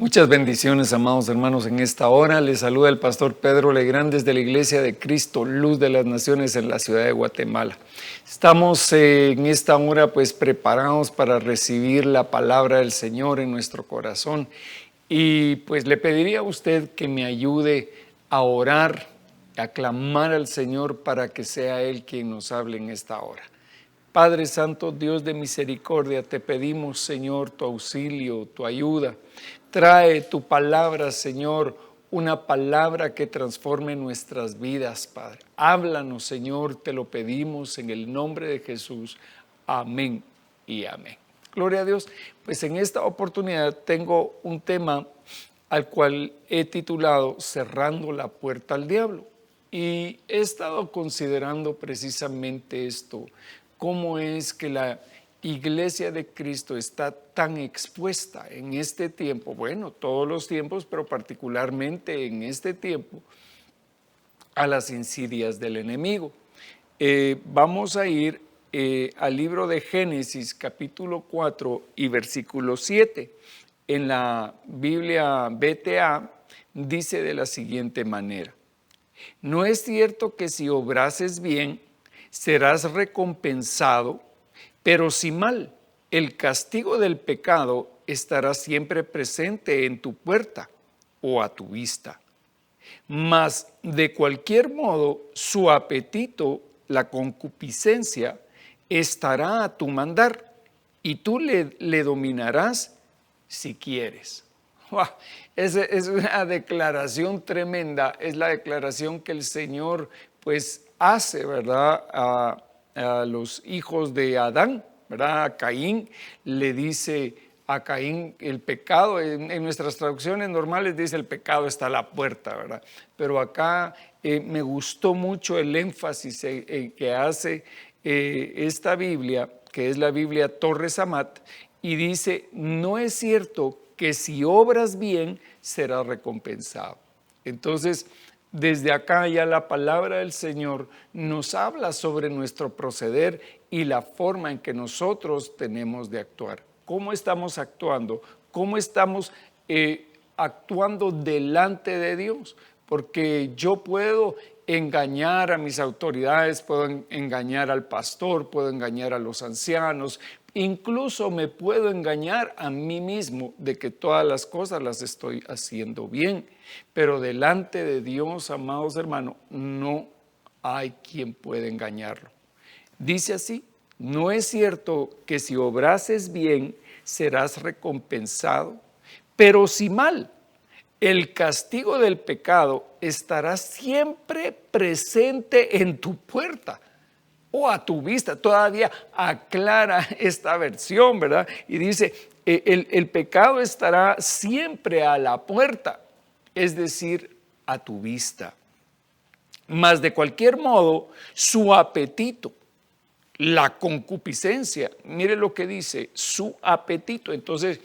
Muchas bendiciones, amados hermanos, en esta hora. Les saluda el pastor Pedro Legrand desde la Iglesia de Cristo, Luz de las Naciones en la ciudad de Guatemala. Estamos en esta hora pues preparados para recibir la palabra del Señor en nuestro corazón. Y pues le pediría a usted que me ayude a orar, a clamar al Señor para que sea Él quien nos hable en esta hora. Padre Santo, Dios de misericordia, te pedimos, Señor, tu auxilio, tu ayuda. Trae tu palabra, Señor, una palabra que transforme nuestras vidas, Padre. Háblanos, Señor, te lo pedimos en el nombre de Jesús. Amén y amén. Gloria a Dios. Pues en esta oportunidad tengo un tema al cual he titulado Cerrando la puerta al diablo. Y he estado considerando precisamente esto, cómo es que la Iglesia de Cristo está tan expuesta en este tiempo, bueno, todos los tiempos, pero particularmente en este tiempo, a las insidias del enemigo. Vamos a ir al libro de Génesis, capítulo 4 y versículo 7. En la Biblia BTA dice de la siguiente manera: ¿no es cierto que si obrases bien, serás recompensado? Pero si mal, el castigo del pecado estará siempre presente en tu puerta o a tu vista. Mas de cualquier modo, su apetito, la concupiscencia, estará a tu mandar, y tú le dominarás si quieres. Es una declaración tremenda, es la declaración que el Señor pues hace, ¿verdad?, a los hijos de Adán, ¿verdad? A Caín le dice a Caín el pecado, en nuestras traducciones normales dice el pecado está a la puerta, ¿verdad? Pero acá me gustó mucho el énfasis que hace esta Biblia, que es la Biblia Torres Amat, y dice, no es cierto que si obras bien serás recompensado. Entonces, desde acá ya la palabra del Señor nos habla sobre nuestro proceder y la forma en que nosotros tenemos de actuar. ¿Cómo estamos actuando? ¿Cómo estamos actuando delante de Dios? Porque yo puedo engañar a mis autoridades, puedo engañar al pastor, puedo engañar a los ancianos, incluso me puedo engañar a mí mismo de que todas las cosas las estoy haciendo bien. Pero delante de Dios, amados hermanos, no hay quien pueda engañarlo. Dice así: ¿no es cierto que si obrases bien serás recompensado? Pero si mal, el castigo del pecado estará siempre presente en tu puerta o a tu vista. Todavía aclara esta versión, ¿verdad? Y dice, el pecado estará siempre a la puerta, es decir, a tu vista. Mas de cualquier modo, su apetito, la concupiscencia, mire lo que dice, su apetito. Entonces,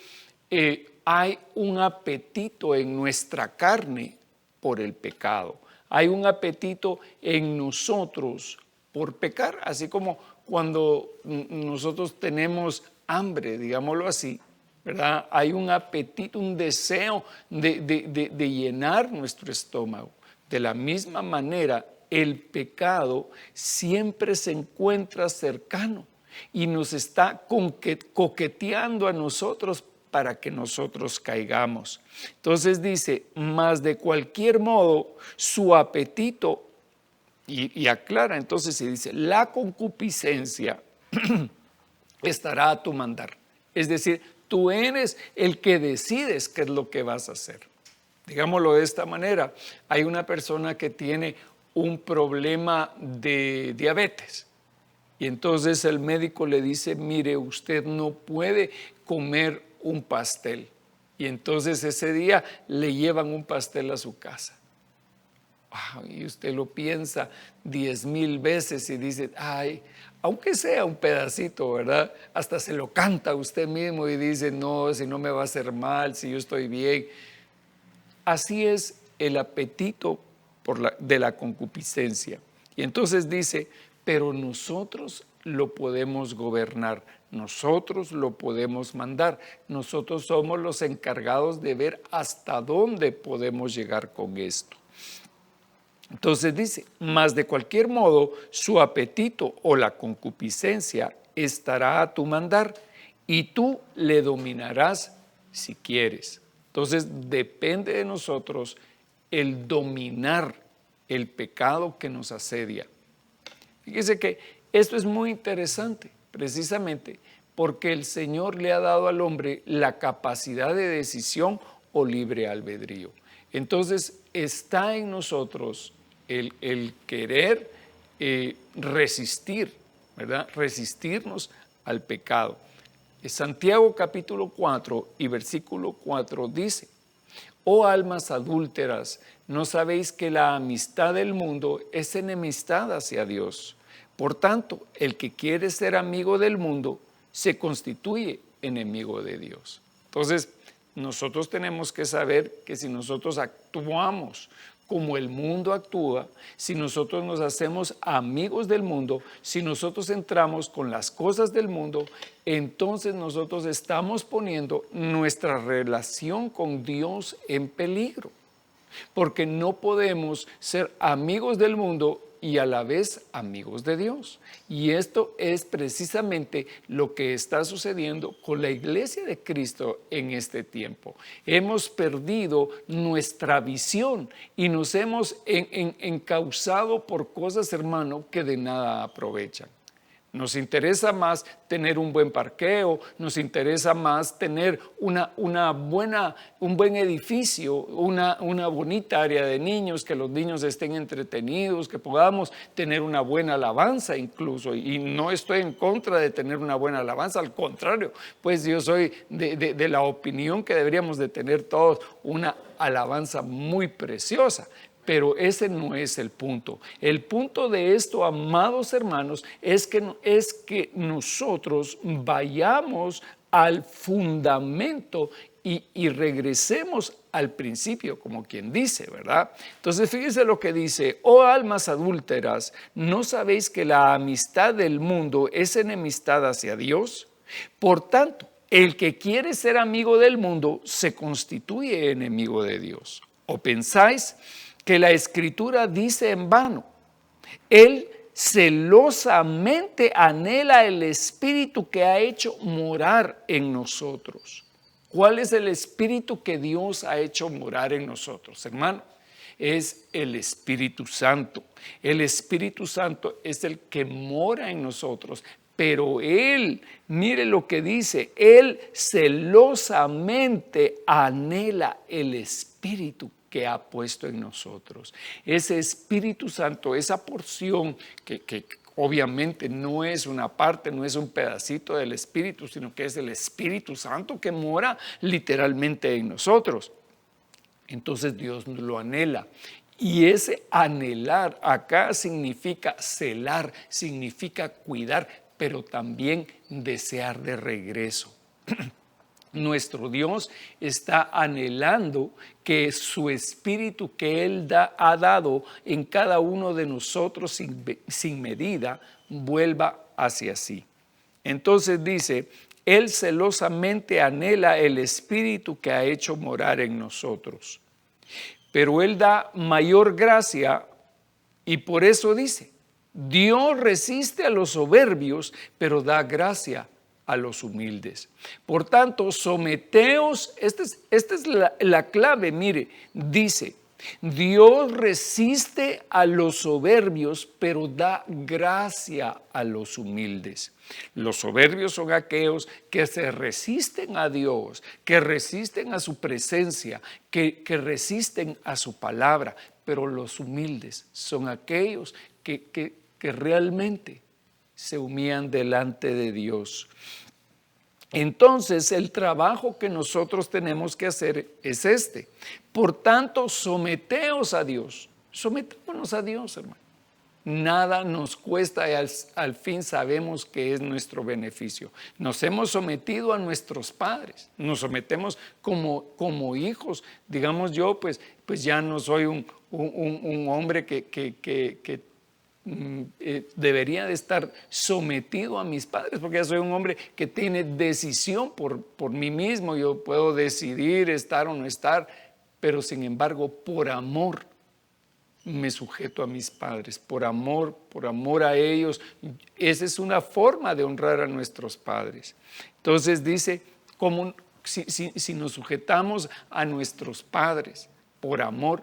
hay un apetito en nuestra carne por el pecado. Hay un apetito en nosotros por pecar, así como cuando nosotros tenemos hambre, digámoslo así, ¿verdad? Hay un apetito, un deseo de llenar nuestro estómago. De la misma manera, el pecado siempre se encuentra cercano y nos está coqueteando a nosotros para que nosotros caigamos. Entonces dice, mas de cualquier modo, su apetito, y aclara entonces y dice, la concupiscencia estará a tu mandar. Es decir, tú eres el que decides qué es lo que vas a hacer. Digámoslo de esta manera, hay una persona que tiene un problema de diabetes y entonces el médico le dice, mire, usted no puede comer un pastel, y entonces ese día le llevan un pastel a su casa. Y usted lo piensa 10,000 veces y dice, ay, aunque sea un pedacito, ¿verdad? Hasta se lo canta a usted mismo y dice, no, si no me va a hacer mal, si yo estoy bien. Así es el apetito de la concupiscencia. Y entonces dice, pero nosotros lo podemos gobernar, nosotros lo podemos mandar, nosotros somos los encargados de ver hasta dónde podemos llegar con esto. Entonces dice, mas de cualquier modo su apetito o la concupiscencia estará a tu mandar y tú le dominarás si quieres. Entonces depende de nosotros el dominar el pecado que nos asedia. Fíjese que esto es muy interesante, precisamente porque el Señor le ha dado al hombre la capacidad de decisión o libre albedrío. Entonces está en nosotros el querer resistir, ¿verdad? Resistirnos al pecado. Santiago capítulo 4 y versículo 4 dice, oh almas adúlteras, ¿no sabéis que la amistad del mundo es enemistad hacia Dios? Por tanto, el que quiere ser amigo del mundo se constituye enemigo de Dios. Entonces, nosotros tenemos que saber que si nosotros actuamos como el mundo actúa, si nosotros nos hacemos amigos del mundo, si nosotros entramos con las cosas del mundo, entonces nosotros estamos poniendo nuestra relación con Dios en peligro, porque no podemos ser amigos del mundo y a la vez amigos de Dios. Y esto es precisamente lo que está sucediendo con la iglesia de Cristo en este tiempo. Hemos perdido nuestra visión y nos hemos encauzado por cosas, hermano, que de nada aprovechan. Nos interesa más tener un buen parqueo, nos interesa más tener un buen edificio, una bonita área de niños, que los niños estén entretenidos, que podamos tener una buena alabanza incluso. Y no estoy en contra de tener una buena alabanza, al contrario, pues yo soy de la opinión que deberíamos de tener todos una alabanza muy preciosa. Pero ese no es el punto. El punto de esto, amados hermanos, es que nosotros vayamos al fundamento y regresemos al principio, como quien dice, ¿verdad? Entonces fíjense lo que dice, oh almas adúlteras, ¿no sabéis que la amistad del mundo es enemistad hacia Dios? Por tanto, el que quiere ser amigo del mundo se constituye enemigo de Dios. ¿O pensáis que la Escritura dice en vano? Él celosamente anhela el Espíritu que ha hecho morar en nosotros. ¿Cuál es el Espíritu que Dios ha hecho morar en nosotros, hermano? Es el Espíritu Santo. El Espíritu Santo es el que mora en nosotros. Pero Él, mire lo que dice, Él celosamente anhela el Espíritu que ha puesto en nosotros. Ese Espíritu Santo, esa porción que obviamente no es una parte, no es un pedacito del Espíritu, sino que es el Espíritu Santo que mora literalmente en nosotros. Entonces Dios lo anhela. Y ese anhelar acá significa celar, significa cuidar, pero también desear de regreso. Nuestro Dios está anhelando que su Espíritu que Él ha dado en cada uno de nosotros sin medida vuelva hacia sí. Entonces dice, Él celosamente anhela el Espíritu que ha hecho morar en nosotros. Pero Él da mayor gracia y por eso dice, Dios resiste a los soberbios, pero da gracia a los humildes. Por tanto, someteos, esta es la clave, mire, dice, Dios resiste a los soberbios, pero da gracia a los humildes. Los soberbios son aquellos que se resisten a Dios, que resisten a su presencia, que resisten a su palabra, pero los humildes son aquellos que realmente se humillan delante de Dios. Entonces, el trabajo que nosotros tenemos que hacer es este. Por tanto, someteos a Dios. Sometámonos a Dios, hermano. Nada nos cuesta y al fin sabemos que es nuestro beneficio. Nos hemos sometido a nuestros padres, nos sometemos como hijos. Digamos yo, pues ya no soy un hombre que debería de estar sometido a mis padres, porque ya soy un hombre que tiene decisión por mí mismo. Yo puedo decidir estar o no estar, pero sin embargo, por amor me sujeto a mis padres, por amor a ellos. Esa es una forma de honrar a nuestros padres. Entonces dice, como si nos sujetamos a nuestros padres por amor,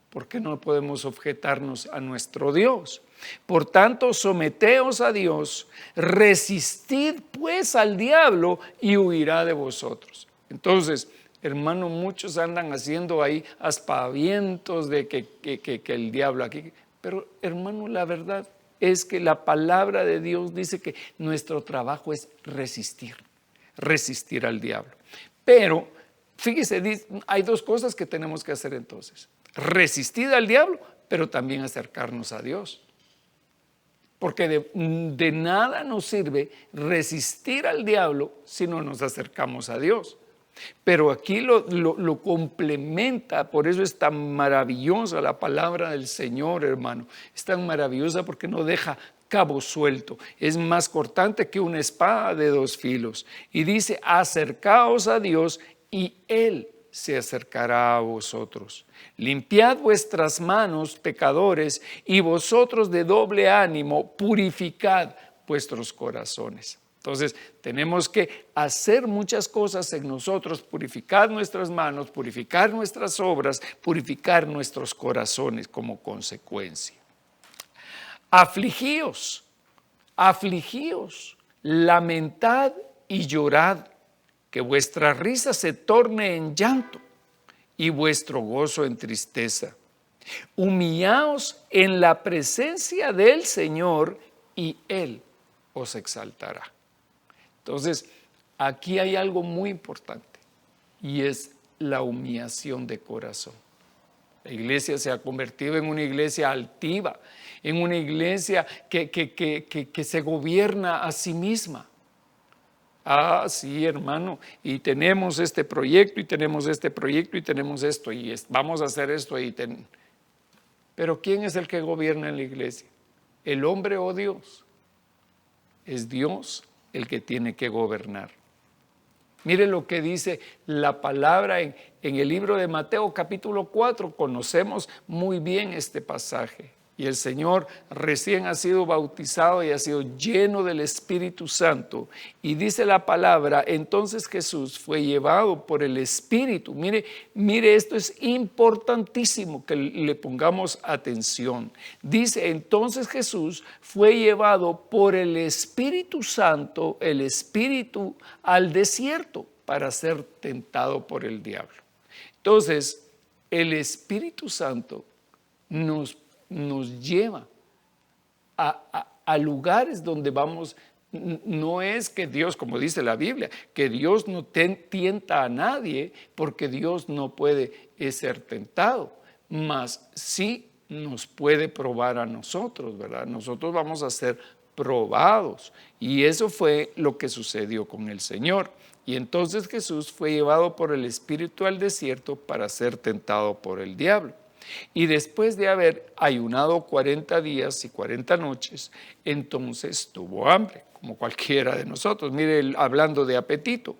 ¿por qué no podemos sujetarnos a nuestro Dios? Por tanto, someteos a Dios, resistid pues al diablo y huirá de vosotros. Entonces, hermano, muchos andan haciendo ahí aspavientos de que el diablo aquí. Pero, hermano, la verdad es que la palabra de Dios dice que nuestro trabajo es resistir al diablo. Pero, fíjese, hay dos cosas que tenemos que hacer entonces. Resistir al diablo, pero también acercarnos a Dios. Porque de nada nos sirve resistir al diablo si no nos acercamos a Dios. Pero aquí lo complementa, por eso es tan maravillosa la palabra del Señor, hermano. Es tan maravillosa porque no deja cabo suelto. Es más cortante que una espada de dos filos. Y dice, acercaos a Dios y Él se acercará a vosotros. Limpiad vuestras manos, pecadores, y vosotros de doble ánimo, purificad vuestros corazones. Entonces, tenemos que hacer muchas cosas en nosotros, purificar nuestras manos, purificar nuestras obras, purificar nuestros corazones como consecuencia. Afligíos, lamentad y llorad, que vuestra risa se torne en llanto y vuestro gozo en tristeza. Humillaos en la presencia del Señor y Él os exaltará. Entonces, aquí hay algo muy importante y es la humillación de corazón. La iglesia se ha convertido en una iglesia altiva, en una iglesia que se gobierna a sí misma. Ah, sí, hermano, y tenemos este proyecto, y tenemos este proyecto, y tenemos esto, y vamos a hacer esto. Pero ¿quién es el que gobierna en la iglesia? ¿El hombre o Dios? Es Dios el que tiene que gobernar. Mire lo que dice la palabra en el libro de Mateo capítulo 4. Conocemos muy bien este pasaje. Y el Señor recién ha sido bautizado y ha sido lleno del Espíritu Santo. Y dice la palabra, entonces Jesús fue llevado por el Espíritu. Mire, esto es importantísimo que le pongamos atención. Dice, entonces Jesús fue llevado por el Espíritu Santo, el Espíritu, al desierto para ser tentado por el diablo. Entonces, el Espíritu Santo nos lleva a lugares donde vamos. No es que Dios, como dice la Biblia, que Dios no tienta a nadie, porque Dios no puede ser tentado, mas sí nos puede probar a nosotros, ¿verdad? Nosotros vamos a ser probados, y eso fue lo que sucedió con el Señor. Y entonces Jesús fue llevado por el Espíritu al desierto para ser tentado por el diablo. Y después de haber ayunado 40 días y 40 noches, entonces tuvo hambre, como cualquiera de nosotros. Mire, hablando de apetito.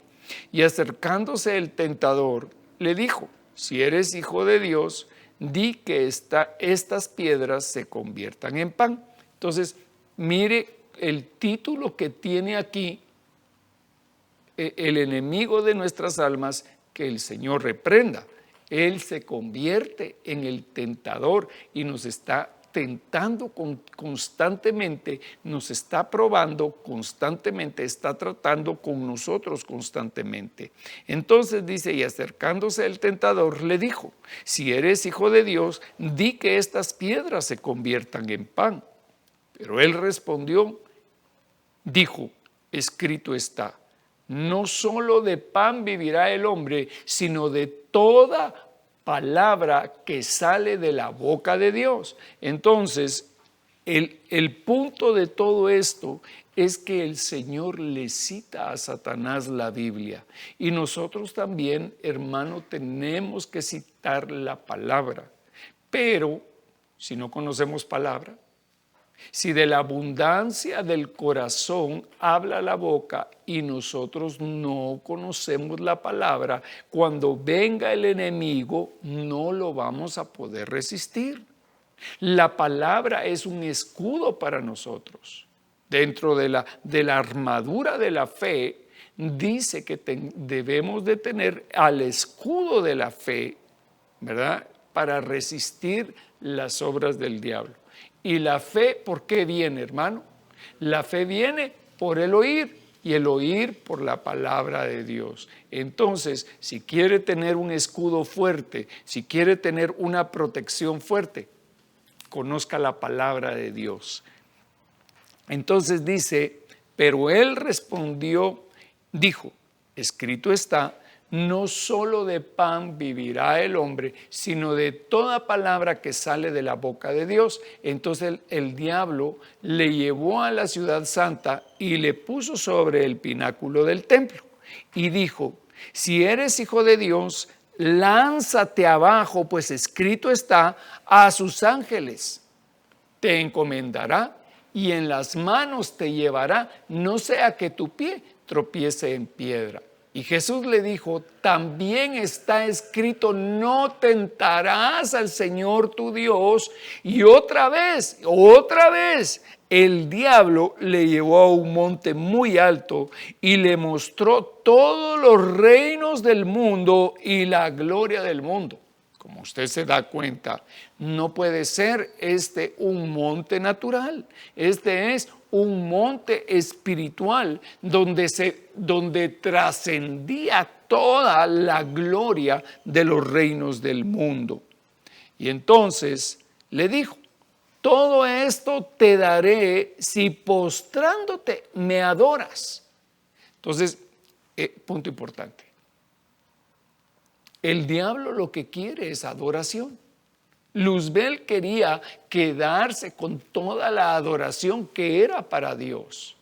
Y acercándose el tentador, le dijo, si eres hijo de Dios, di que estas piedras se conviertan en pan. Entonces, mire el título que tiene aquí el enemigo de nuestras almas, que el Señor reprenda. Él se convierte en el tentador y nos está tentando constantemente, nos está probando constantemente, está tratando con nosotros constantemente. Entonces dice, y acercándose el tentador le dijo, si eres hijo de Dios, di que estas piedras se conviertan en pan. Pero él respondió, dijo, escrito está, no solo de pan vivirá el hombre, sino de toda palabra que sale de la boca de Dios. Entonces, el punto de todo esto es que el Señor le cita a Satanás la Biblia. Y nosotros también, hermano, tenemos que citar la palabra. Pero, si no conocemos palabra, Si de la abundancia del corazón habla la boca y nosotros no conocemos la palabra, cuando venga el enemigo no lo vamos a poder resistir. La palabra es un escudo para nosotros. Dentro de la armadura de la fe, dice que debemos de tener al escudo de la fe, ¿verdad? Para resistir las obras del diablo. Y la fe, ¿por qué viene, hermano? La fe viene por el oír y el oír por la palabra de Dios. Entonces, si quiere tener un escudo fuerte, si quiere tener una protección fuerte, conozca la palabra de Dios. Entonces dice, pero él respondió, dijo, escrito está, no solo de pan vivirá el hombre, sino de toda palabra que sale de la boca de Dios. Entonces el diablo le llevó a la ciudad santa y le puso sobre el pináculo del templo y dijo, si eres hijo de Dios, lánzate abajo, pues escrito está, a sus ángeles te encomendará y en las manos te llevará, no sea que tu pie tropiece en piedra. Y Jesús le dijo, también está escrito, no tentarás al Señor tu Dios. Y otra vez, el diablo le llevó a un monte muy alto y le mostró todos los reinos del mundo y la gloria del mundo. Como usted se da cuenta, no puede ser un monte natural. Este es un monte espiritual donde trascendía toda la gloria de los reinos del mundo. Y entonces le dijo, todo esto te daré si postrándote me adoras. Entonces, punto importante. El diablo lo que quiere es adoración. Luzbel quería quedarse con toda la adoración que era para Dios,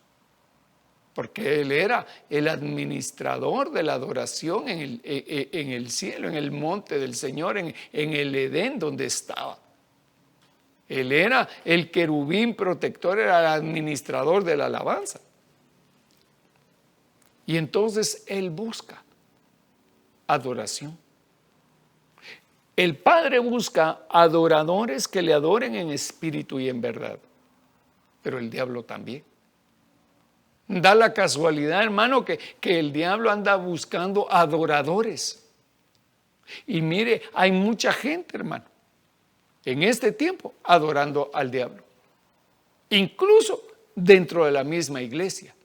porque él era el administrador de la adoración en el cielo, en el monte del Señor, en el Edén donde estaba. Él era el querubín protector, era el administrador de la alabanza. Y entonces él busca adoración. El Padre busca adoradores que le adoren en espíritu y en verdad, pero el diablo también. Da la casualidad, hermano, que el diablo anda buscando adoradores. Y mire, hay mucha gente, hermano, en este tiempo adorando al diablo, incluso dentro de la misma iglesia.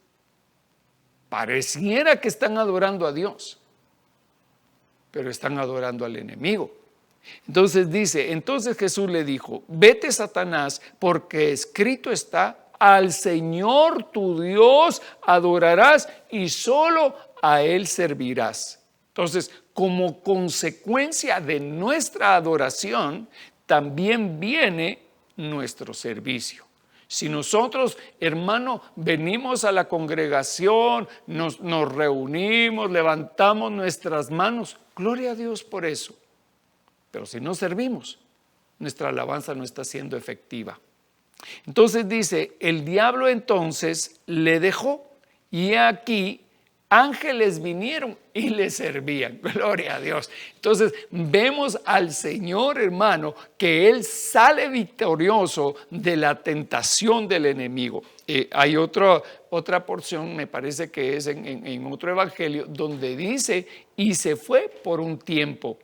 Pareciera que están adorando a Dios, pero están adorando al enemigo. Entonces dice, entonces Jesús le dijo, vete Satanás, porque escrito está, al Señor tu Dios adorarás y solo a Él servirás. Entonces, como consecuencia de nuestra adoración, también viene nuestro servicio. Si nosotros, hermano, venimos a la congregación, nos reunimos, levantamos nuestras manos, gloria a Dios por eso. Pero si no servimos, nuestra alabanza no está siendo efectiva. Entonces dice, el diablo entonces le dejó y aquí ángeles vinieron y le servían. Gloria a Dios. Entonces vemos al Señor, hermano, que Él sale victorioso de la tentación del enemigo. Hay otra porción, me parece que es en otro evangelio, donde dice, y se fue por un tiempo.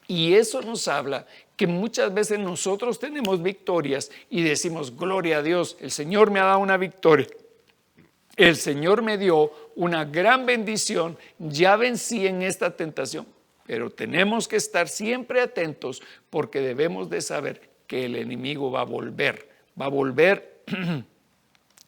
Y eso nos habla que muchas veces nosotros tenemos victorias y decimos, gloria a Dios, el Señor me ha dado una victoria. El Señor me dio una gran bendición, ya vencí en esta tentación. Pero tenemos que estar siempre atentos porque debemos de saber que el enemigo va a volver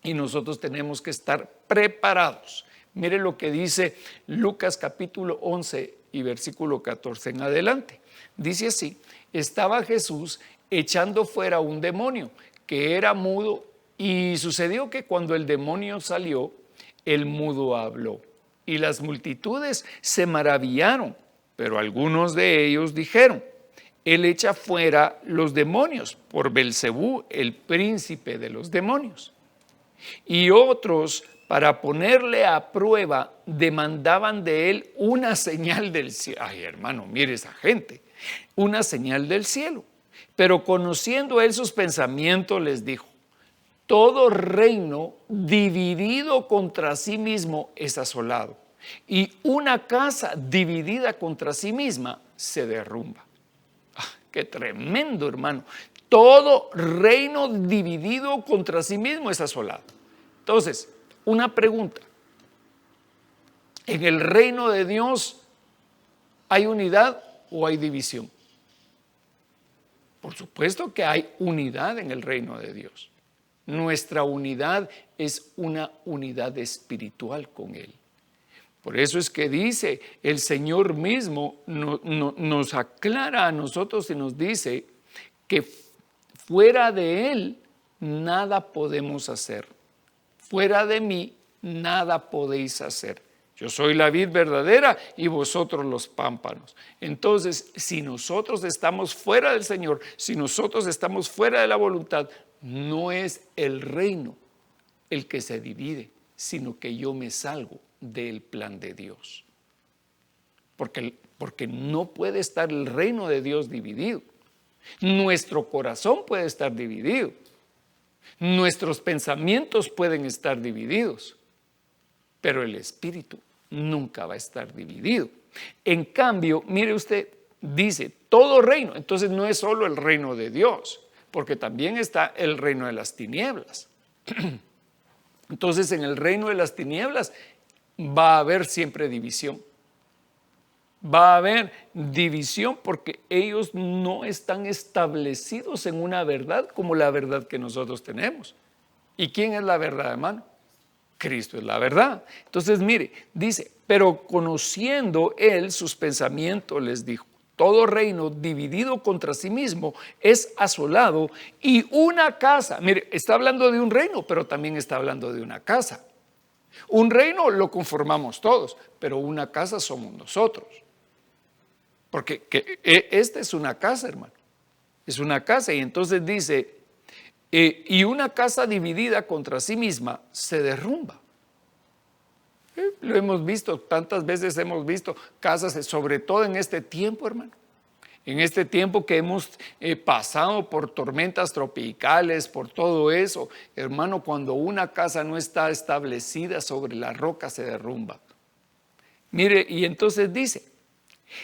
y nosotros tenemos que estar preparados. Mire lo que dice Lucas capítulo 11 y versículo 14 en adelante. Dice así, estaba Jesús echando fuera un demonio que era mudo y sucedió que cuando el demonio salió, el mudo habló y las multitudes se maravillaron, pero algunos de ellos dijeron, Él echa fuera los demonios por Belcebú, el príncipe de los demonios. Y otros, para ponerle a prueba, demandaban de él una señal del cielo. Ay, hermano, mire esa gente, una señal del cielo. Pero conociendo él sus pensamientos, les dijo: todo reino dividido contra sí mismo es asolado, y una casa dividida contra sí misma se derrumba. Qué tremendo, hermano. Todo reino dividido contra sí mismo es asolado. Entonces, una pregunta. ¿En el reino de Dios hay unidad o hay división? Por supuesto que hay unidad en el reino de Dios. Nuestra unidad es una unidad espiritual con Él. Por eso es que dice, el Señor mismo nos aclara a nosotros y nos dice que fuera de Él nada podemos hacer. Fuera de mí nada podéis hacer. Yo soy la vid verdadera y vosotros los pámpanos. Entonces, si nosotros estamos fuera del Señor, si nosotros estamos fuera de la voluntad, no es el reino el que se divide, sino que yo me salgo del plan de Dios. Porque no puede estar el reino de Dios dividido. Nuestro corazón puede estar dividido. Nuestros pensamientos pueden estar divididos. Pero el espíritu nunca va a estar dividido. En cambio, mire usted, dice todo reino. Entonces no es solo el reino de Dios, porque también está el reino de las tinieblas. Entonces en el reino de las tinieblas va a haber siempre división. Va a haber división porque ellos no están establecidos en una verdad como la verdad que nosotros tenemos. ¿Y quién es la verdad, hermano? Cristo es la verdad. Entonces, mire, dice, pero conociendo él sus pensamientos, les dijo: todo reino dividido contra sí mismo es asolado, y una casa, mire, está hablando de un reino, pero también está hablando de una casa. Un reino lo conformamos todos, pero una casa somos nosotros. Porque esta es una casa, hermano. Es una casa, y entonces dice, y una casa dividida contra sí misma se derrumba. Lo hemos visto, tantas veces hemos visto casas, sobre todo en este tiempo, hermano. En este tiempo que hemos pasado por tormentas tropicales, por todo eso, hermano, cuando una casa no está establecida sobre la roca, se derrumba. Mire, y entonces dice,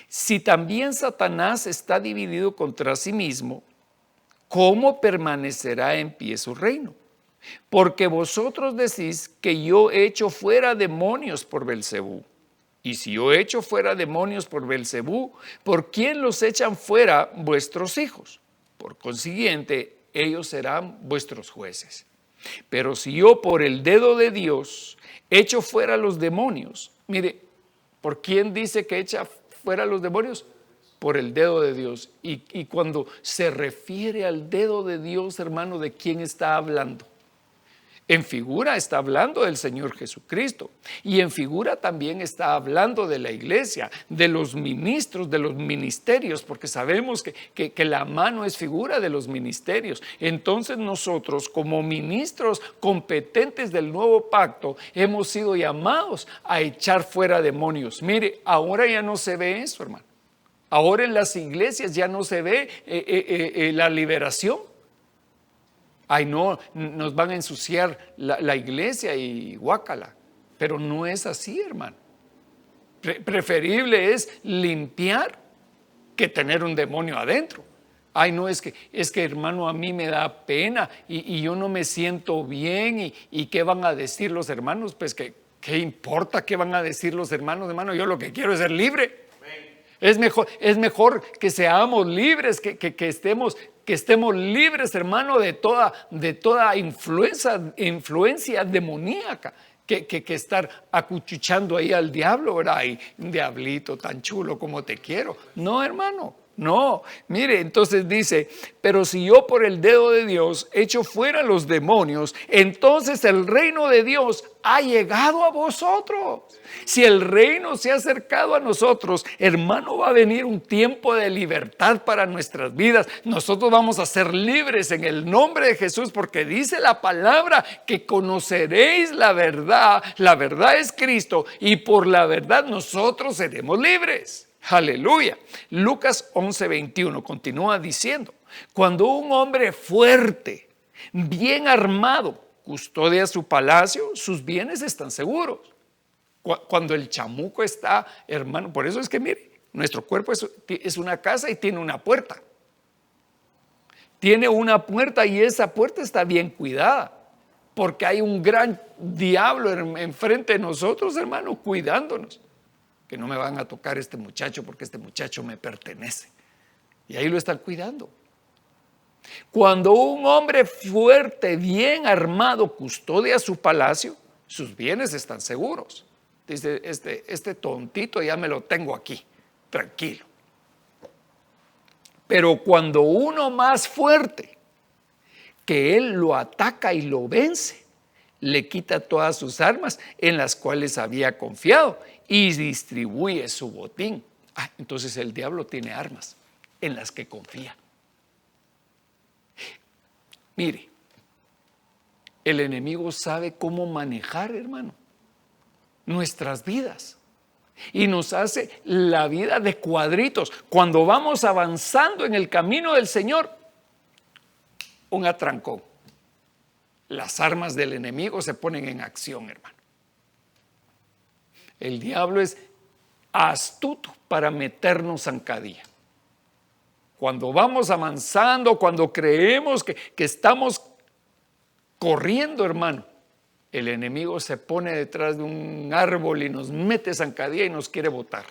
si también Satanás está dividido contra sí mismo, ¿cómo permanecerá en pie su reino? Porque vosotros decís que yo echo fuera demonios por Belcebú. Y si yo echo fuera demonios por Belcebú, ¿por quién los echan fuera vuestros hijos? Por consiguiente, ellos serán vuestros jueces. Pero si yo por el dedo de Dios echo fuera los demonios, mire, ¿por quién dice que echa fuera los demonios? Por el dedo de Dios. Y cuando se refiere al dedo de Dios, hermano, ¿de quién está hablando? En figura está hablando del Señor Jesucristo, y en figura también está hablando de la iglesia, de los ministros, de los ministerios, porque sabemos que la mano es figura de los ministerios. Entonces nosotros, como ministros competentes del nuevo pacto, hemos sido llamados a echar fuera demonios. Mire, ahora ya no se ve eso, hermano. Ahora en las iglesias ya no se ve la liberación. Ay, no, nos van a ensuciar la iglesia y guácala. Pero no es así, hermano. Preferible es limpiar que tener un demonio adentro. Ay, no, es que hermano, a mí me da pena y yo no me siento bien. ¿Y qué van a decir los hermanos? Pues ¿qué importa qué van a decir los hermanos, hermano? Yo lo que quiero es ser libre. Es mejor que seamos libres, que estemos libres, hermano, de toda influencia demoníaca, que estar acuchuchando ahí al diablo, ¿verdad? Y un diablito tan chulo como te quiero. No, hermano, No, mire, entonces dice, pero si yo por el dedo de Dios echo fuera los demonios, entonces el reino de Dios ha llegado a vosotros. Si el reino se ha acercado a nosotros, hermano, va a venir un tiempo de libertad para nuestras vidas. Nosotros vamos a ser libres en el nombre de Jesús, porque dice la palabra que conoceréis la verdad es Cristo, y por la verdad nosotros seremos libres. Aleluya. Lucas 11:21 continúa diciendo, cuando un hombre fuerte, bien armado, custodia su palacio, sus bienes están seguros. Cuando el chamuco está, hermano, por eso es que mire, nuestro cuerpo es una casa y tiene una puerta. Tiene una puerta y esa puerta está bien cuidada, porque hay un gran diablo enfrente de nosotros, hermano, cuidándonos. Que no me van a tocar este muchacho porque este muchacho me pertenece. Y ahí lo están cuidando. Cuando un hombre fuerte, bien armado, custodia su palacio, sus bienes están seguros. Dice, este tontito ya me lo tengo aquí, tranquilo. Pero cuando uno más fuerte, que él lo ataca y lo vence, le quita todas sus armas en las cuales había confiado y distribuye su botín. Entonces el diablo tiene armas en las que confía. Mire, el enemigo sabe cómo manejar, hermano, nuestras vidas y nos hace la vida de cuadritos. Cuando vamos avanzando en el camino del Señor, un atrancón. Las armas del enemigo se ponen en acción, hermano. El diablo es astuto para meternos zancadilla. Cuando vamos avanzando, cuando creemos que estamos corriendo, hermano, el enemigo se pone detrás de un árbol y nos mete zancadilla y nos quiere botar.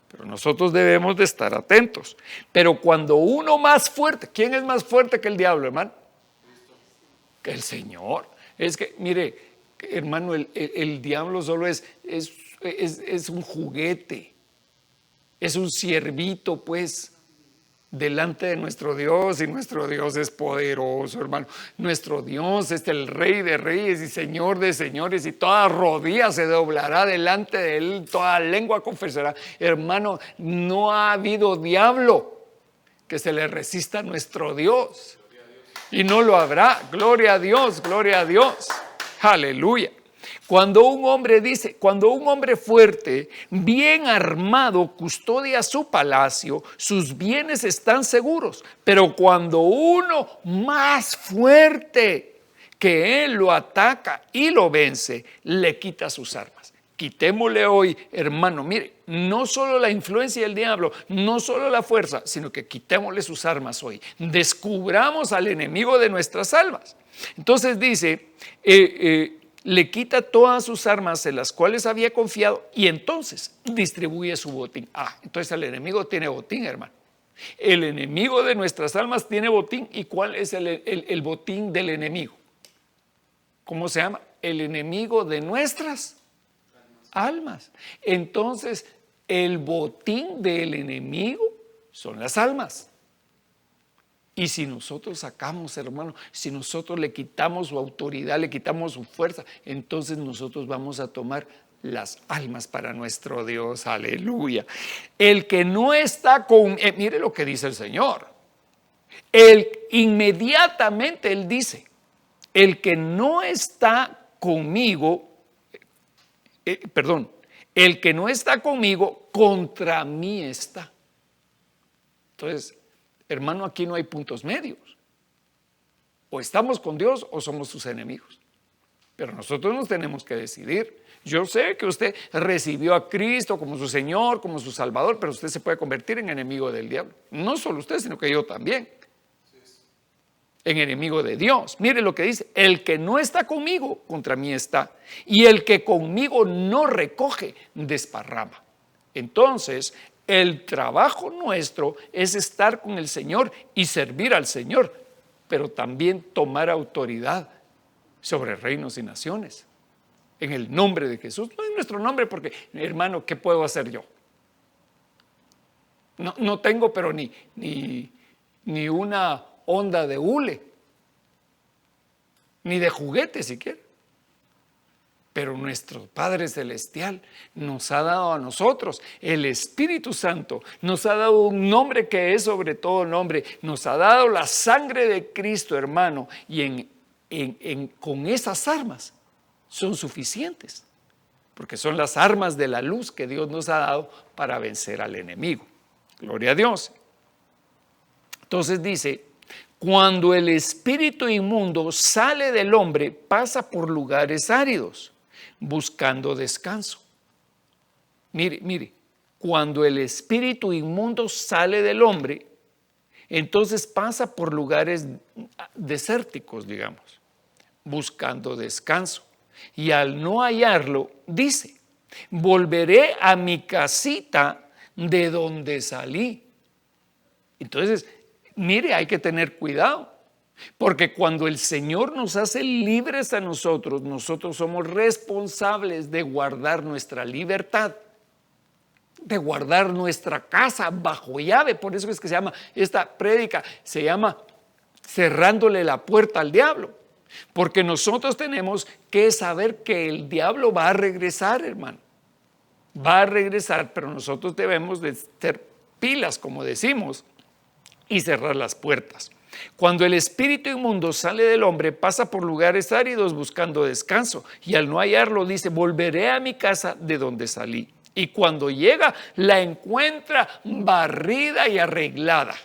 Pero nosotros debemos de estar atentos. Pero cuando uno más fuerte, ¿quién es más fuerte que el diablo, hermano? Que el Señor. Es que, mire, hermano, el diablo solo es un juguete, es un siervito, pues, delante de nuestro Dios, y nuestro Dios es poderoso, hermano. Nuestro Dios es el Rey de Reyes y Señor de Señores, y toda rodilla se doblará delante de Él, toda lengua confesará. Hermano, no ha habido diablo que se le resista a nuestro Dios. Y no lo habrá. Gloria a Dios, gloria a Dios. Aleluya. Cuando un hombre fuerte, bien armado, custodia su palacio, sus bienes están seguros. Pero cuando uno más fuerte que él lo ataca y lo vence, le quita sus armas. Quitémosle hoy, hermano, mire, no solo la influencia del diablo, no solo la fuerza, sino que quitémosle sus armas hoy. Descubramos al enemigo de nuestras almas. Entonces dice, le quita todas sus armas en las cuales había confiado y entonces distribuye su botín. Entonces el enemigo tiene botín, hermano. El enemigo de nuestras almas tiene botín. ¿Y cuál es el botín del enemigo? ¿Cómo se llama? El enemigo de nuestras almas. Entonces, el botín del enemigo son las almas. Y si nosotros sacamos, hermano, si nosotros le quitamos su autoridad, le quitamos su fuerza, entonces nosotros vamos a tomar las almas para nuestro Dios. Aleluya. El que no está con, mire lo que dice el Señor. Inmediatamente Él dice, el que no está conmigo, el que no está conmigo, contra mí está. Entonces, hermano, aquí no hay puntos medios. O estamos con Dios o somos sus enemigos. Pero nosotros nos tenemos que decidir. Yo sé que usted recibió a Cristo como su Señor, como su Salvador, pero usted se puede convertir en enemigo del diablo. No solo usted, sino que yo también. En enemigo de Dios. Mire lo que dice, el que no está conmigo, contra mí está. Y el que conmigo no recoge, desparrama. Entonces, el trabajo nuestro es estar con el Señor y servir al Señor, pero también tomar autoridad sobre reinos y naciones. En el nombre de Jesús, no en nuestro nombre, porque, hermano, ¿qué puedo hacer yo? No tengo, pero ni una onda de hule, ni de juguete siquiera. Pero nuestro Padre Celestial nos ha dado a nosotros el Espíritu Santo, nos ha dado un nombre que es sobre todo nombre, nos ha dado la sangre de Cristo, hermano, y con esas armas son suficientes, porque son las armas de la luz que Dios nos ha dado para vencer al enemigo. Gloria a Dios. Entonces dice, cuando el espíritu inmundo sale del hombre, pasa por lugares áridos, buscando descanso. Mire, cuando el espíritu inmundo sale del hombre, entonces pasa por lugares desérticos, digamos, buscando descanso. Y al no hallarlo, dice, volveré a mi casita de donde salí. Entonces, mire, hay que tener cuidado, porque cuando el Señor nos hace libres a nosotros, nosotros somos responsables de guardar nuestra libertad, de guardar nuestra casa bajo llave. Por eso es que se llama, esta prédica se llama cerrándole la puerta al diablo, porque nosotros tenemos que saber que el diablo va a regresar, hermano, va a regresar, pero nosotros debemos de ser pilas, como decimos, y cerrar las puertas. Cuando el espíritu inmundo sale del hombre, pasa por lugares áridos buscando descanso, y al no hallarlo dice, volveré a mi casa de donde salí. Y cuando llega, la encuentra barrida y arreglada.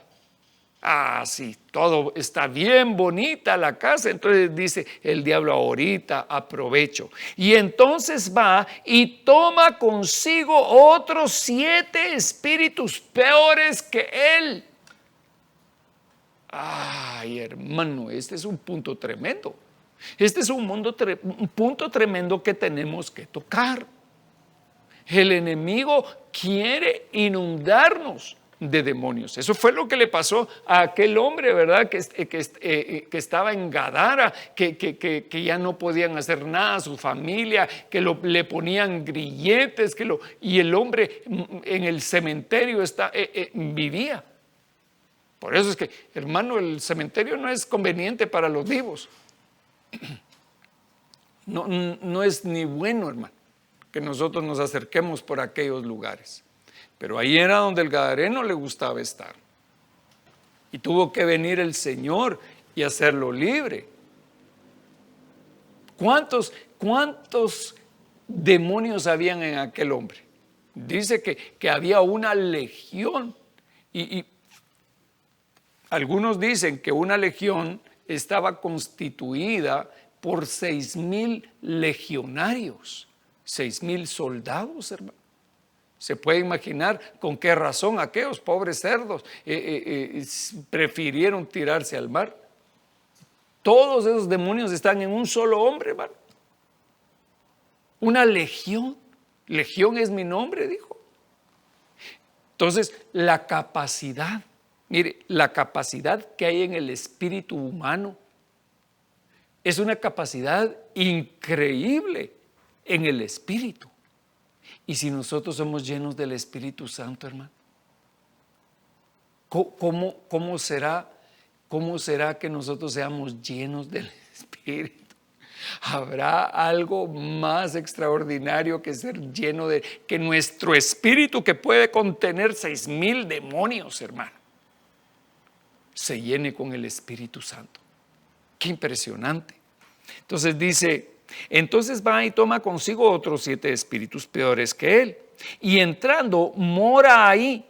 Ah, sí, todo está bien bonita la casa. Entonces dice el diablo, ahorita aprovecho. Y entonces va y toma consigo otros 7 espíritus peores que él. Ay, hermano, este es un punto tremendo. Este es un punto tremendo que tenemos que tocar. El enemigo quiere inundarnos de demonios. Eso fue lo que le pasó a aquel hombre, ¿verdad? Que estaba en Gadara, que ya no podían hacer nada, su familia, que le ponían grilletes, y el hombre en el cementerio vivía. Por eso es que, hermano, el cementerio no es conveniente para los vivos. No es ni bueno, hermano, que nosotros nos acerquemos por aquellos lugares. Pero ahí era donde el gadareno le gustaba estar. Y tuvo que venir el Señor y hacerlo libre. ¿Cuántos demonios habían en aquel hombre? Dice que había una legión. Y algunos dicen que una legión estaba constituida por 6,000 legionarios, 6,000 soldados, hermano. Se puede imaginar con qué razón aquellos pobres cerdos prefirieron tirarse al mar. Todos esos demonios están en un solo hombre, hermano. Una legión. Legión es mi nombre, dijo. Entonces, la capacidad, mire, la capacidad que hay en el espíritu humano es una capacidad increíble en el espíritu. Y si nosotros somos llenos del Espíritu Santo, hermano, ¿cómo será que nosotros seamos llenos del Espíritu? ¿Habrá algo más extraordinario que ser lleno que nuestro espíritu, que puede contener 6,000 demonios, hermano, se llene con el Espíritu Santo? ¡Qué impresionante! Entonces dice, entonces va y toma consigo otros 7 espíritus peores que él, y entrando mora ahí,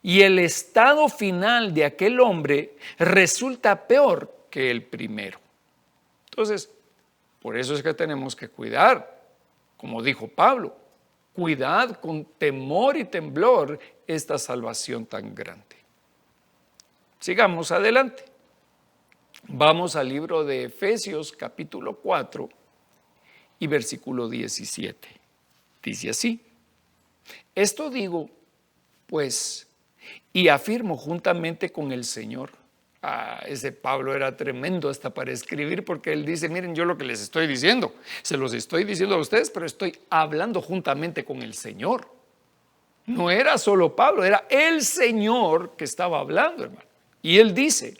y el estado final de aquel hombre resulta peor que el primero. Entonces, por eso es que tenemos que cuidar, como dijo Pablo, cuidad con temor y temblor esta salvación tan grande. Sigamos adelante. Vamos al libro de Efesios capítulo 4 y versículo 17. Dice así: esto digo, pues, y afirmo juntamente con el Señor. Ese Pablo era tremendo hasta para escribir, porque él dice, miren, yo lo que les estoy diciendo, se los estoy diciendo a ustedes, pero estoy hablando juntamente con el Señor. No era solo Pablo, era el Señor que estaba hablando, hermano. Y él dice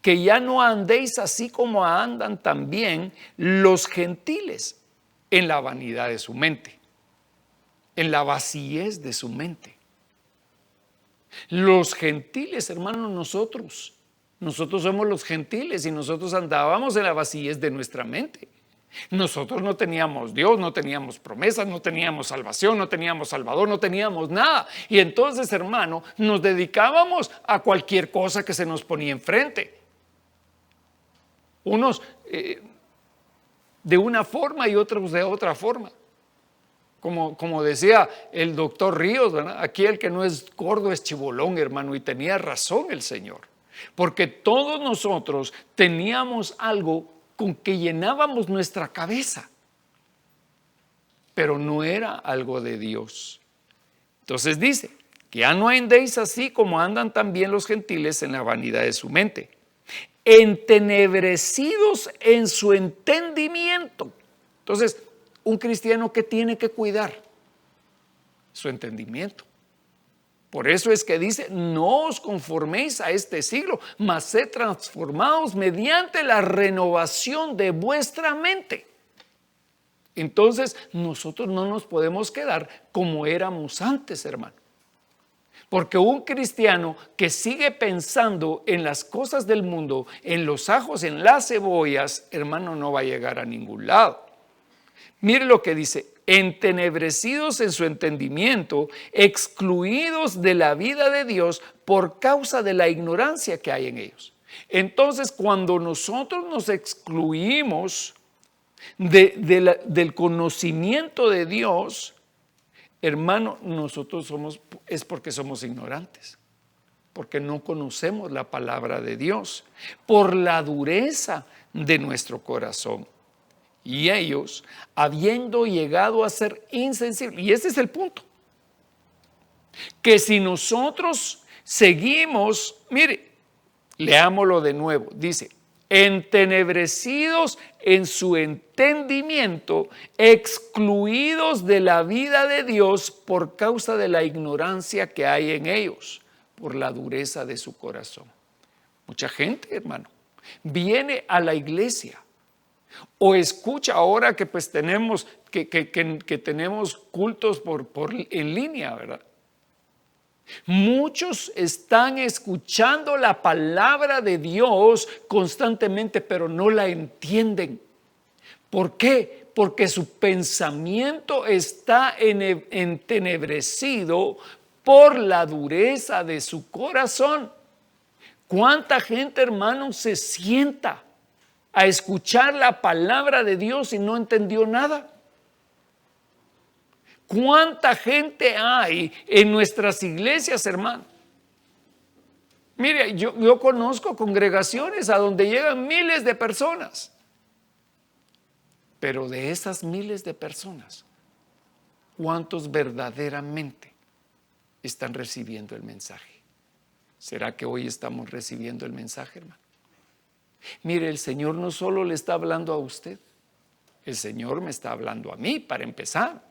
que ya no andéis así como andan también los gentiles en la vanidad de su mente, en la vacíez de su mente. Los gentiles, hermanos, nosotros somos los gentiles y nosotros andábamos en la vacíez de nuestra mente. Nosotros no teníamos Dios, no teníamos promesas, no teníamos salvación, no teníamos Salvador, no teníamos nada. Y entonces, hermano, nos dedicábamos a cualquier cosa que se nos ponía enfrente. Unos de una forma y otros de otra forma. Como decía el doctor Ríos, ¿verdad? Aquí el que no es gordo es chibolón, hermano, y tenía razón el Señor. Porque todos nosotros teníamos algo con que llenábamos nuestra cabeza, pero no era algo de Dios. Entonces dice, que ya no andéis así como andan también los gentiles en la vanidad de su mente, entenebrecidos en su entendimiento. Entonces, un cristiano que tiene que cuidar su entendimiento. Por eso es que dice, no os conforméis a este siglo, mas sed transformados mediante la renovación de vuestra mente. Entonces, nosotros no nos podemos quedar como éramos antes, hermano. Porque un cristiano que sigue pensando en las cosas del mundo, en los ajos, en las cebollas, hermano, no va a llegar a ningún lado. Mire lo que dice, entenebrecidos en su entendimiento, excluidos de la vida de Dios por causa de la ignorancia que hay en ellos. Entonces, cuando nosotros nos excluimos del conocimiento de Dios, hermano, nosotros es porque somos ignorantes, porque no conocemos la palabra de Dios, por la dureza de nuestro corazón. Y ellos, habiendo llegado a ser insensibles, y ese es el punto, que si nosotros seguimos, mire, leámoslo de nuevo, dice, entenebrecidos en su entendimiento, excluidos de la vida de Dios por causa de la ignorancia que hay en ellos, por la dureza de su corazón. Mucha gente, hermano, viene a la iglesia o escucha ahora que pues tenemos que tenemos cultos en línea, ¿verdad? Muchos están escuchando la palabra de Dios constantemente, pero no la entienden. ¿Por qué? Porque su pensamiento está entenebrecido por la dureza de su corazón. ¿Cuánta gente, hermano, se sienta a escuchar la palabra de Dios y no entendió nada? ¿Cuánta gente hay en nuestras iglesias, hermano? Mire, yo conozco congregaciones a donde llegan miles de personas, pero de esas miles de personas, ¿cuántos verdaderamente están recibiendo el mensaje? ¿Será que hoy estamos recibiendo el mensaje, hermano? Mire, el Señor no solo le está hablando a usted, el Señor me está hablando a mí para empezar.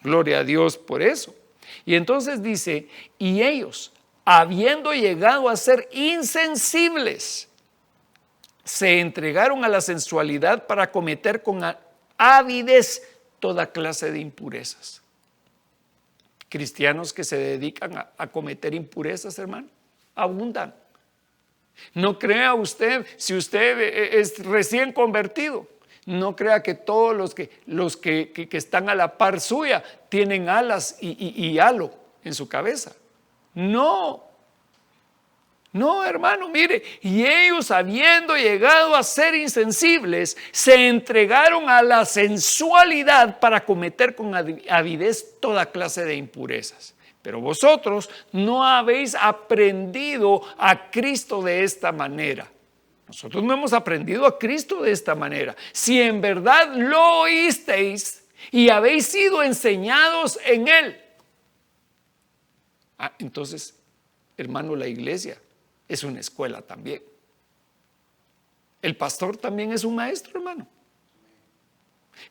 Gloria a Dios por eso. Y entonces dice, y ellos, habiendo llegado a ser insensibles, se entregaron a la sensualidad para cometer con avidez toda clase de impurezas. Cristianos que se dedican a cometer impurezas, hermano, abundan. No crea usted, si usted es recién convertido, no crea que todos los que están a la par suya tienen alas y halo en su cabeza. No, hermano, mire, y ellos habiendo llegado a ser insensibles, se entregaron a la sensualidad para cometer con avidez toda clase de impurezas. Pero vosotros no habéis aprendido a Cristo de esta manera. Nosotros no hemos aprendido a Cristo de esta manera. Si en verdad lo oísteis y habéis sido enseñados en Él. Entonces, hermano, la iglesia es una escuela también. El pastor también es un maestro, hermano.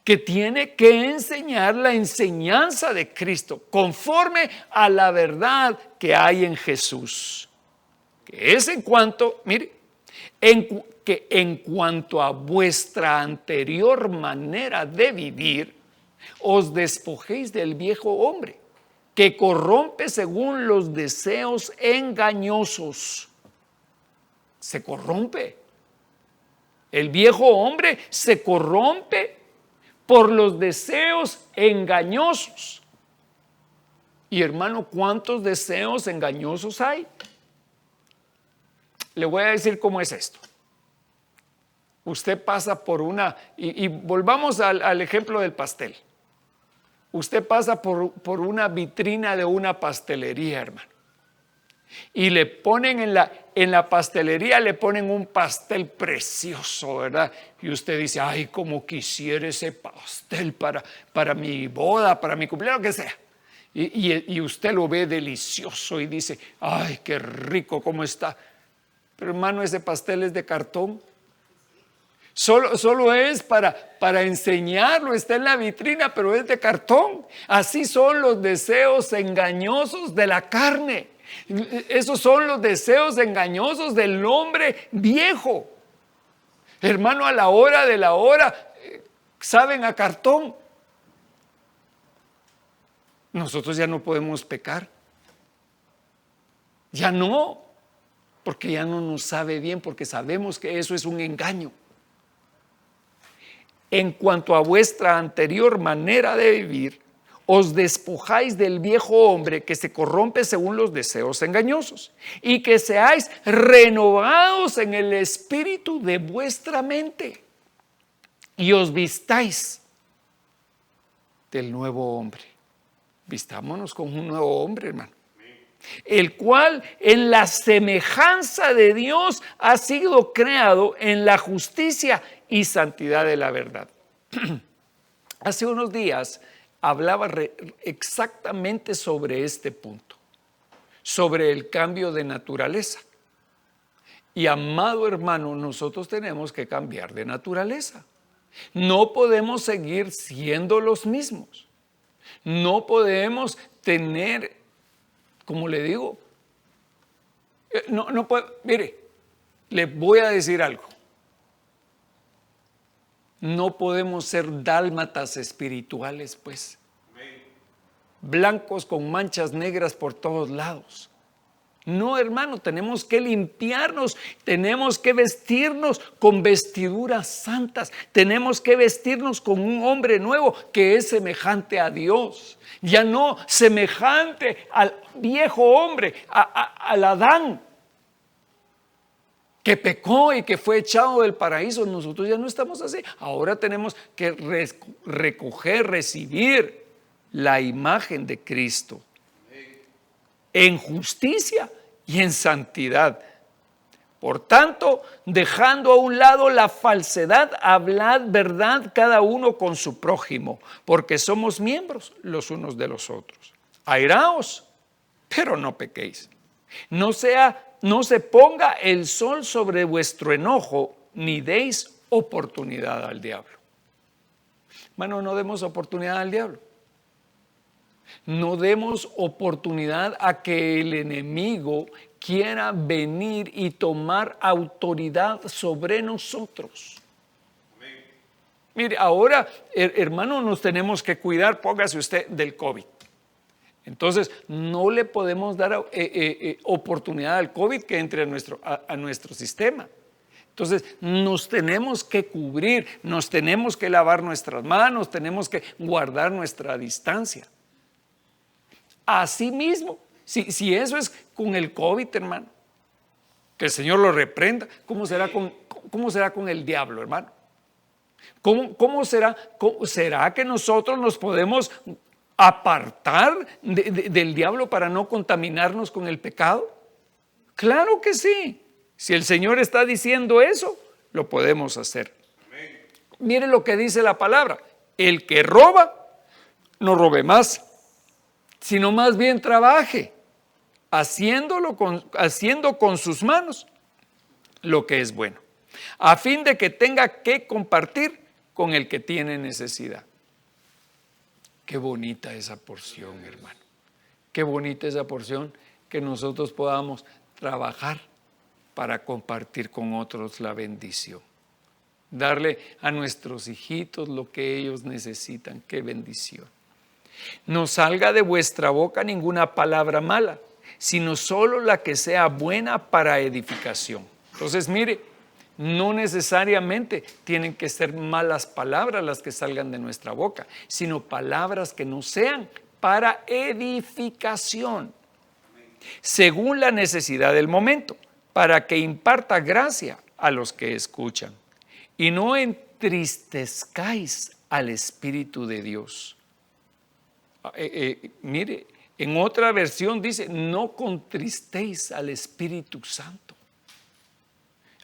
que tiene que enseñar la enseñanza de Cristo conforme a la verdad que hay en Jesús. Que es en cuanto, mire, que en cuanto a vuestra anterior manera de vivir, os despojéis del viejo hombre, que corrompe según los deseos engañosos. Se corrompe. El viejo hombre se corrompe por los deseos engañosos. Y hermano, ¿cuántos deseos engañosos hay? Le voy a decir cómo es esto. Usted pasa por una, y volvamos al ejemplo del pastel. Usted pasa por una vitrina de una pastelería, hermano. Y le ponen en la pastelería, le ponen un pastel precioso, ¿verdad? Y usted dice, ay, como quisiera ese pastel para mi boda, para mi cumpleaños, lo que sea. Y usted lo ve delicioso y dice, ay, qué rico, cómo está. Pero hermano, ese pastel es de cartón. Solo es para enseñarlo, está en la vitrina, pero es de cartón. Así son los deseos engañosos de la carne. Esos son los deseos engañosos del hombre viejo. Hermano, a la hora de la hora, saben a cartón. Nosotros ya no podemos pecar. Ya no, porque ya no nos sabe bien, porque sabemos que eso es un engaño. En cuanto a vuestra anterior manera de vivir, os despojáis del viejo hombre que se corrompe según los deseos engañosos, y que seáis renovados en el espíritu de vuestra mente, y os vistáis del nuevo hombre. Vistámonos con un nuevo hombre, hermano, el cual en la semejanza de Dios ha sido creado en la justicia y santidad de la verdad. Hace unos días hablaba exactamente sobre este punto, sobre el cambio de naturaleza. Y amado hermano, nosotros tenemos que cambiar de naturaleza. No podemos seguir siendo los mismos. No podemos tener, como le digo, no puedo, mire, le voy a decir algo. No podemos ser dálmatas espirituales, pues. Blancos con manchas negras por todos lados. No, hermano, tenemos que limpiarnos, tenemos que vestirnos con vestiduras santas, tenemos que vestirnos con un hombre nuevo que es semejante a Dios, ya no semejante al viejo hombre, al Adán, que pecó y que fue echado del paraíso. Nosotros ya no estamos así. Ahora tenemos que recoger, recibir la imagen de Cristo en justicia y en santidad. Por tanto, dejando a un lado la falsedad, hablad verdad cada uno con su prójimo, porque somos miembros los unos de los otros. Airaos, pero no pequéis. No se ponga el sol sobre vuestro enojo, ni deis oportunidad al diablo. Hermano, no demos oportunidad al diablo. No demos oportunidad a que el enemigo quiera venir y tomar autoridad sobre nosotros. Amén. Mire, ahora, hermano, nos tenemos que cuidar, póngase usted, del COVID. Entonces, no le podemos dar oportunidad al COVID que entre a nuestro sistema. Entonces, nos tenemos que cubrir, nos tenemos que lavar nuestras manos, tenemos que guardar nuestra distancia. Asimismo, si eso es con el COVID, hermano, que el Señor lo reprenda, ¿cómo será con el diablo, hermano? ¿Cómo será? ¿Será que nosotros nos podemos apartar del diablo para no contaminarnos con el pecado? Claro que sí. Si el Señor está diciendo eso, lo podemos hacer. Amén. Mire lo que dice la palabra: el que roba, no robe más, sino más bien trabaje, haciendo con sus manos lo que es bueno, a fin de que tenga que compartir con el que tiene necesidad. Qué bonita esa porción, hermano. Qué bonita esa porción, que nosotros podamos trabajar para compartir con otros la bendición. Darle a nuestros hijitos lo que ellos necesitan. Qué bendición. No salga de vuestra boca ninguna palabra mala, sino solo la que sea buena para edificación. Entonces, mire, no necesariamente tienen que ser malas palabras las que salgan de nuestra boca, sino palabras que no sean para edificación, según la necesidad del momento, para que imparta gracia a los que escuchan. Y no entristezcáis al Espíritu de Dios. Mire, en otra versión dice, no contristéis al Espíritu Santo.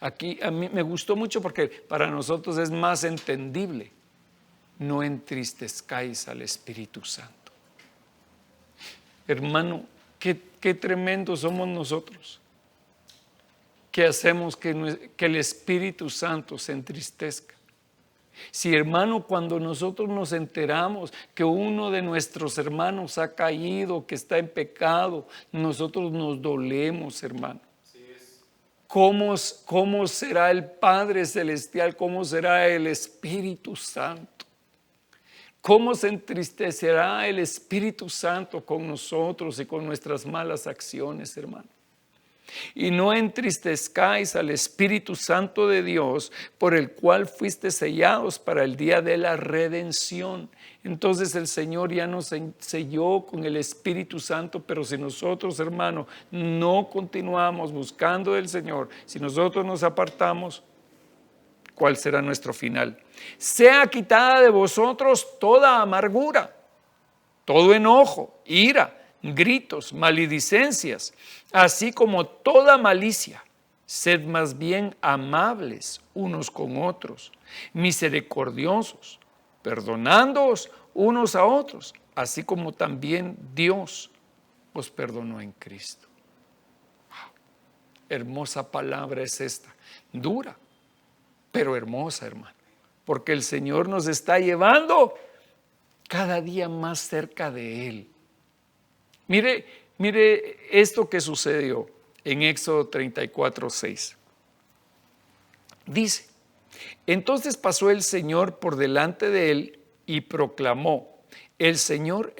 Aquí a mí me gustó mucho porque para nosotros es más entendible. No entristezcáis al Espíritu Santo. Hermano, qué tremendo somos nosotros, que hacemos que el Espíritu Santo se entristezca. Si, hermano, cuando nosotros nos enteramos que uno de nuestros hermanos ha caído, que está en pecado, nosotros nos dolemos, hermano. ¿Cómo será el Padre Celestial? ¿Cómo será el Espíritu Santo? ¿Cómo se entristecerá el Espíritu Santo con nosotros y con nuestras malas acciones, hermano? Y no entristezcáis al Espíritu Santo de Dios, por el cual fuiste sellados para el día de la redención. Entonces el Señor ya nos selló con el Espíritu Santo, pero si nosotros, hermano, no continuamos buscando del Señor, si nosotros nos apartamos, ¿cuál será nuestro final? Sea quitada de vosotros toda amargura, todo enojo, ira, gritos, maledicencias, así como toda malicia. Sed más bien amables unos con otros, misericordiosos, perdonándoos unos a otros, así como también Dios os perdonó en Cristo. Wow. Hermosa palabra es esta, dura, pero hermosa, hermano, porque el Señor nos está llevando cada día más cerca de Él. Mire esto que sucedió en Éxodo 34:6. Dice, entonces pasó el Señor por delante de él y proclamó, el Señor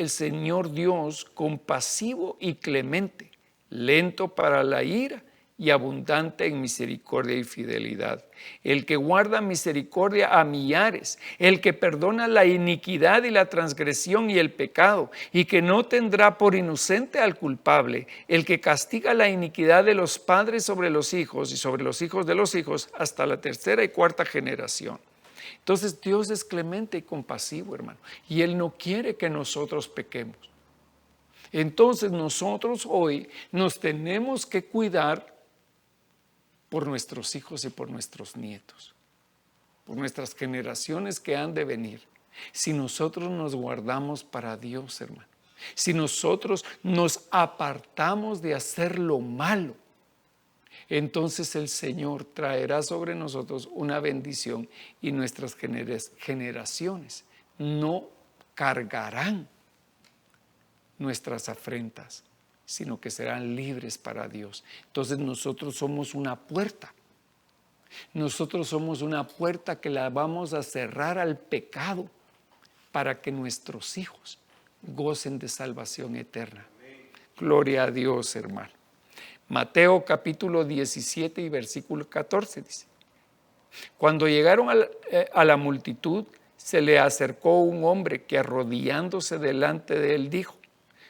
Dios, compasivo y clemente, lento para la ira y abundante en misericordia y fidelidad, el que guarda misericordia a millares, el que perdona la iniquidad y la transgresión y el pecado, y que no tendrá por inocente al culpable, el que castiga la iniquidad de los padres sobre los hijos y sobre los hijos de los hijos hasta la tercera y cuarta generación. Entonces Dios es clemente y compasivo, hermano, y Él no quiere que nosotros pequemos. Entonces nosotros hoy nos tenemos que cuidar por nuestros hijos y por nuestros nietos, por nuestras generaciones que han de venir. Si nosotros nos guardamos para Dios, hermano, si nosotros nos apartamos de hacer lo malo, entonces el Señor traerá sobre nosotros una bendición y nuestras generaciones no cargarán nuestras afrentas, sino que serán libres para Dios. Entonces nosotros somos una puerta. Nosotros somos una puerta que la vamos a cerrar al pecado para que nuestros hijos gocen de salvación eterna. Gloria a Dios, hermano. Mateo capítulo 17 y versículo 14 dice, cuando llegaron a la multitud, se le acercó un hombre que arrodillándose delante de él dijo,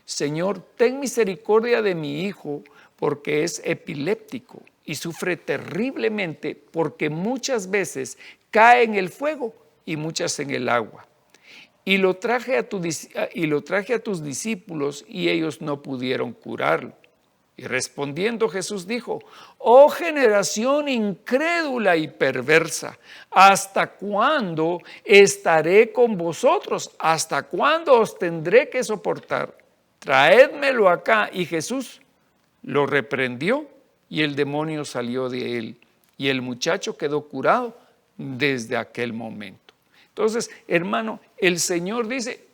Señor, ten misericordia de mi hijo, porque es epiléptico y sufre terriblemente, porque muchas veces cae en el fuego y muchas en el agua. Y lo traje a tus discípulos y ellos no pudieron curarlo. Y respondiendo Jesús dijo, oh generación incrédula y perversa, ¿hasta cuándo estaré con vosotros? ¿Hasta cuándo os tendré que soportar? Traédmelo acá. Y Jesús lo reprendió y el demonio salió de él. Y el muchacho quedó curado desde aquel momento. Entonces, hermano, el Señor dice,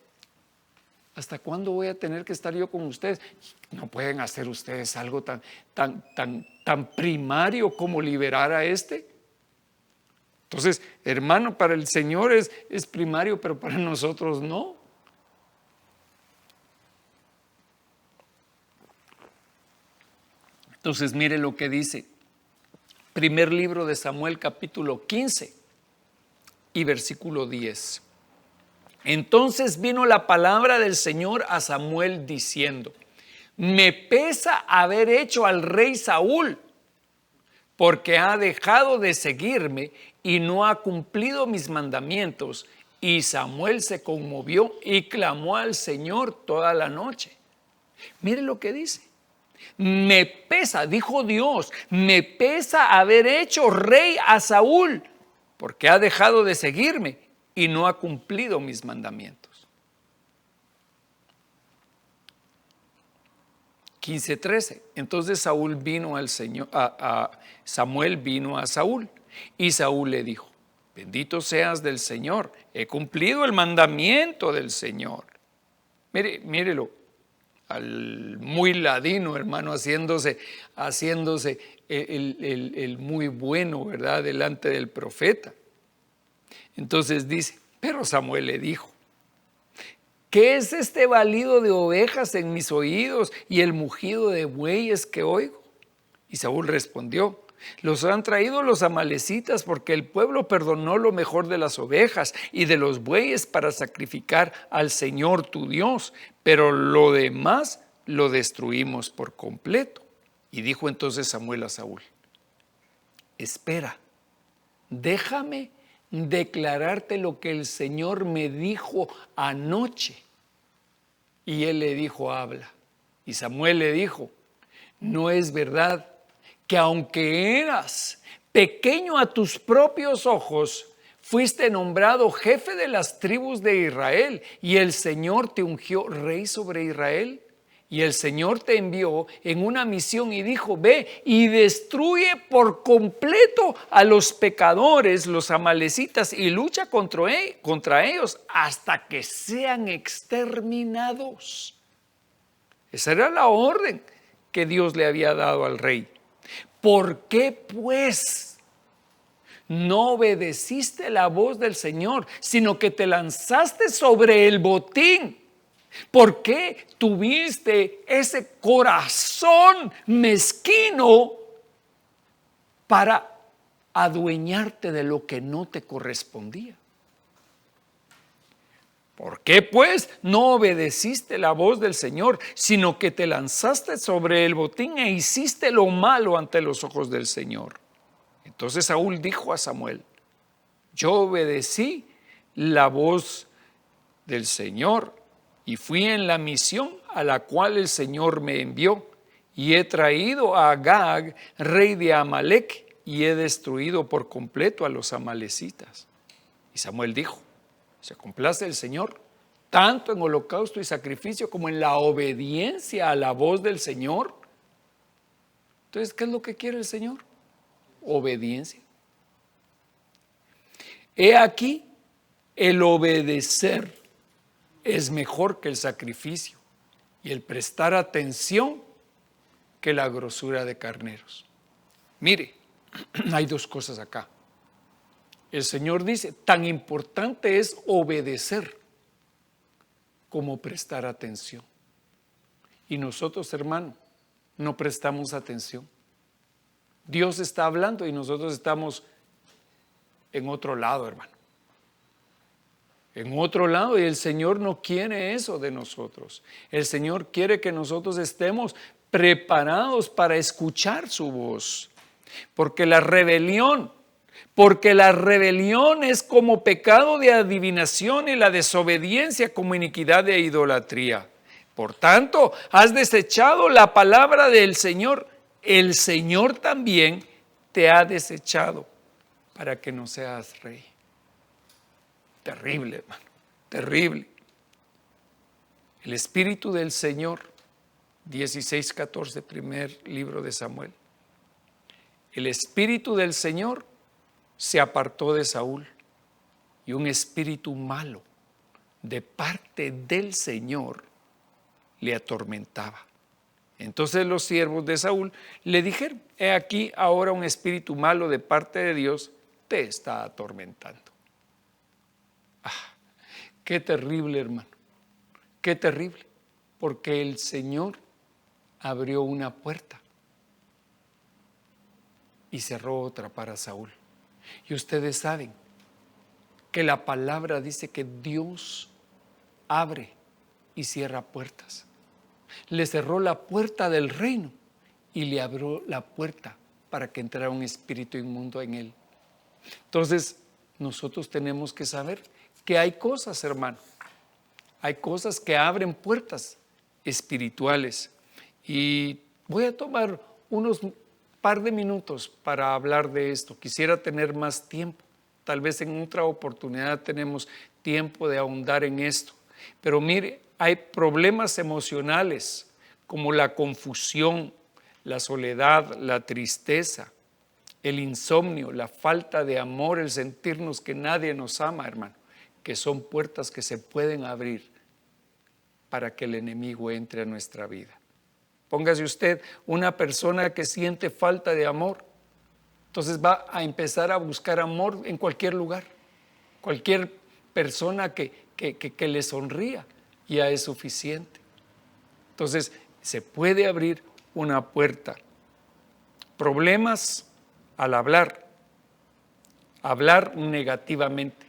¿hasta cuándo voy a tener que estar yo con ustedes? No pueden hacer ustedes algo tan primario como liberar a este. Entonces, hermano, para el Señor es primario, pero para nosotros no. Entonces, mire lo que dice. Primer libro de Samuel, capítulo 15 y versículo 10. Entonces vino la palabra del Señor a Samuel diciendo: me pesa haber hecho al rey Saúl, porque ha dejado de seguirme y no ha cumplido mis mandamientos. Y Samuel se conmovió y clamó al Señor toda la noche. Mire lo que dice. Me pesa, dijo Dios, me pesa haber hecho rey a Saúl, porque ha dejado de seguirme y no ha cumplido mis mandamientos. 15:13. Entonces Saúl vino al Señor, Samuel vino a Saúl, y Saúl le dijo: bendito seas del Señor, he cumplido el mandamiento del Señor. Mírelo, al muy ladino, hermano, haciéndose el muy bueno, ¿verdad?, delante del profeta. Entonces dice, pero Samuel le dijo: ¿qué es este balido de ovejas en mis oídos y el mugido de bueyes que oigo? Y Saúl respondió: los han traído los amalecitas, porque el pueblo perdonó lo mejor de las ovejas y de los bueyes para sacrificar al Señor tu Dios, pero lo demás lo destruimos por completo. Y dijo entonces Samuel a Saúl: espera, déjame declararte lo que el Señor me dijo anoche. Y él le dijo: habla. Y Samuel le dijo: no es verdad que aunque eras pequeño a tus propios ojos, fuiste nombrado jefe de las tribus de Israel, y el Señor te ungió rey sobre Israel? Y el Señor te envió en una misión y dijo: ve y destruye por completo a los pecadores, los amalecitas, y lucha contra ellos hasta que sean exterminados. Esa era la orden que Dios le había dado al rey. ¿Por qué pues no obedeciste la voz del Señor, sino que te lanzaste sobre el botín? ¿Por qué tuviste ese corazón mezquino para adueñarte de lo que no te correspondía? ¿Por qué pues no obedeciste la voz del Señor, sino que te lanzaste sobre el botín e hiciste lo malo ante los ojos del Señor? Entonces Saúl dijo a Samuel: yo obedecí la voz del Señor y fui en la misión a la cual el Señor me envió, y he traído a Agag, rey de Amalec, y he destruido por completo a los amalecitas. Y Samuel dijo: se complace el Señor tanto en holocausto y sacrificio como en la obediencia a la voz del Señor. Entonces, ¿qué es lo que quiere el Señor? Obediencia. He aquí, el obedecer es mejor que el sacrificio, y el prestar atención que la grosura de carneros. Mire, hay dos cosas acá. El Señor dice: tan importante es obedecer como prestar atención. Y nosotros, hermano, no prestamos atención. Dios está hablando y nosotros estamos en otro lado, hermano. En otro lado, y el Señor no quiere eso de nosotros. El Señor quiere que nosotros estemos preparados para escuchar su voz. Porque la rebelión es como pecado de adivinación, y la desobediencia como iniquidad de idolatría. Por tanto, has desechado la palabra del Señor. El Señor también te ha desechado para que no seas rey. Terrible, hermano, terrible. El Espíritu del Señor, 16:14, primer libro de Samuel. El Espíritu del Señor se apartó de Saúl, y un espíritu malo de parte del Señor le atormentaba. Entonces los siervos de Saúl le dijeron: he aquí ahora un espíritu malo de parte de Dios te está atormentando. Qué terrible, hermano, qué terrible, porque el Señor abrió una puerta y cerró otra para Saúl. Y ustedes saben que la palabra dice que Dios abre y cierra puertas. Le cerró la puerta del reino y le abrió la puerta para que entrara un espíritu inmundo en él. Entonces, nosotros tenemos que saber que hay cosas, hermano, hay cosas que abren puertas espirituales. Y voy a tomar unos par de minutos para hablar de esto. Quisiera tener más tiempo. Tal vez en otra oportunidad tenemos tiempo de ahondar en esto. Pero mire, hay problemas emocionales como la confusión, la soledad, la tristeza, el insomnio, la falta de amor, el sentirnos que nadie nos ama, hermano, que son puertas que se pueden abrir para que el enemigo entre a nuestra vida. Póngase usted una persona que siente falta de amor, entonces va a empezar a buscar amor en cualquier lugar. Cualquier persona que le sonría ya es suficiente. Entonces se puede abrir una puerta. Problemas al hablar negativamente.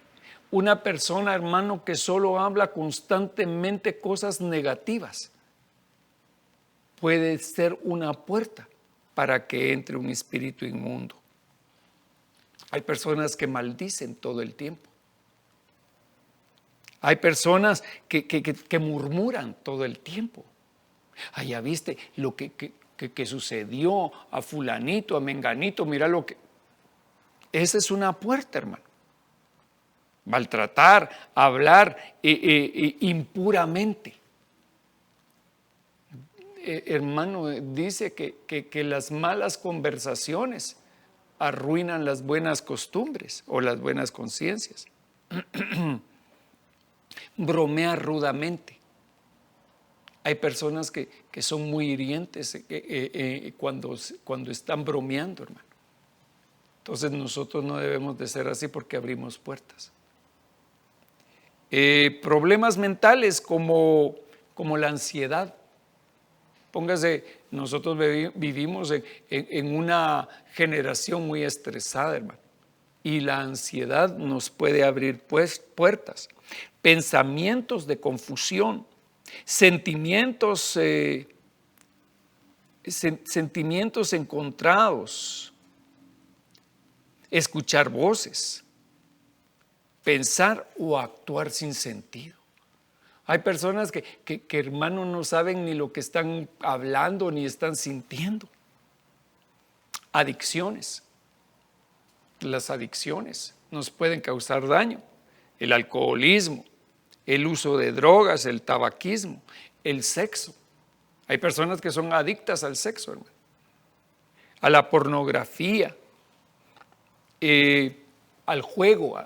Una persona, hermano, que solo habla constantemente cosas negativas puede ser una puerta para que entre un espíritu inmundo. Hay personas que maldicen todo el tiempo. Hay personas que murmuran todo el tiempo. Ya viste lo que sucedió a fulanito, a menganito, mira lo que... Esa es una puerta, hermano. Maltratar, hablar impuramente. Hermano, dice que las malas conversaciones arruinan las buenas costumbres o las buenas conciencias. Bromear rudamente. Hay personas que son muy hirientes cuando están bromeando, hermano. Entonces nosotros no debemos de ser así porque abrimos puertas. Problemas mentales como la ansiedad. Póngase, nosotros vivimos en una generación muy estresada, hermano. Y la ansiedad nos puede abrir puertas. Pensamientos de confusión, sentimientos encontrados, escuchar voces, pensar o actuar sin sentido. Hay personas que hermano, no saben ni lo que están hablando ni están sintiendo. Adicciones. Las adicciones nos pueden causar daño. El alcoholismo, el uso de drogas, el tabaquismo, el sexo. Hay personas que son adictas al sexo, hermano. A la pornografía, al juego.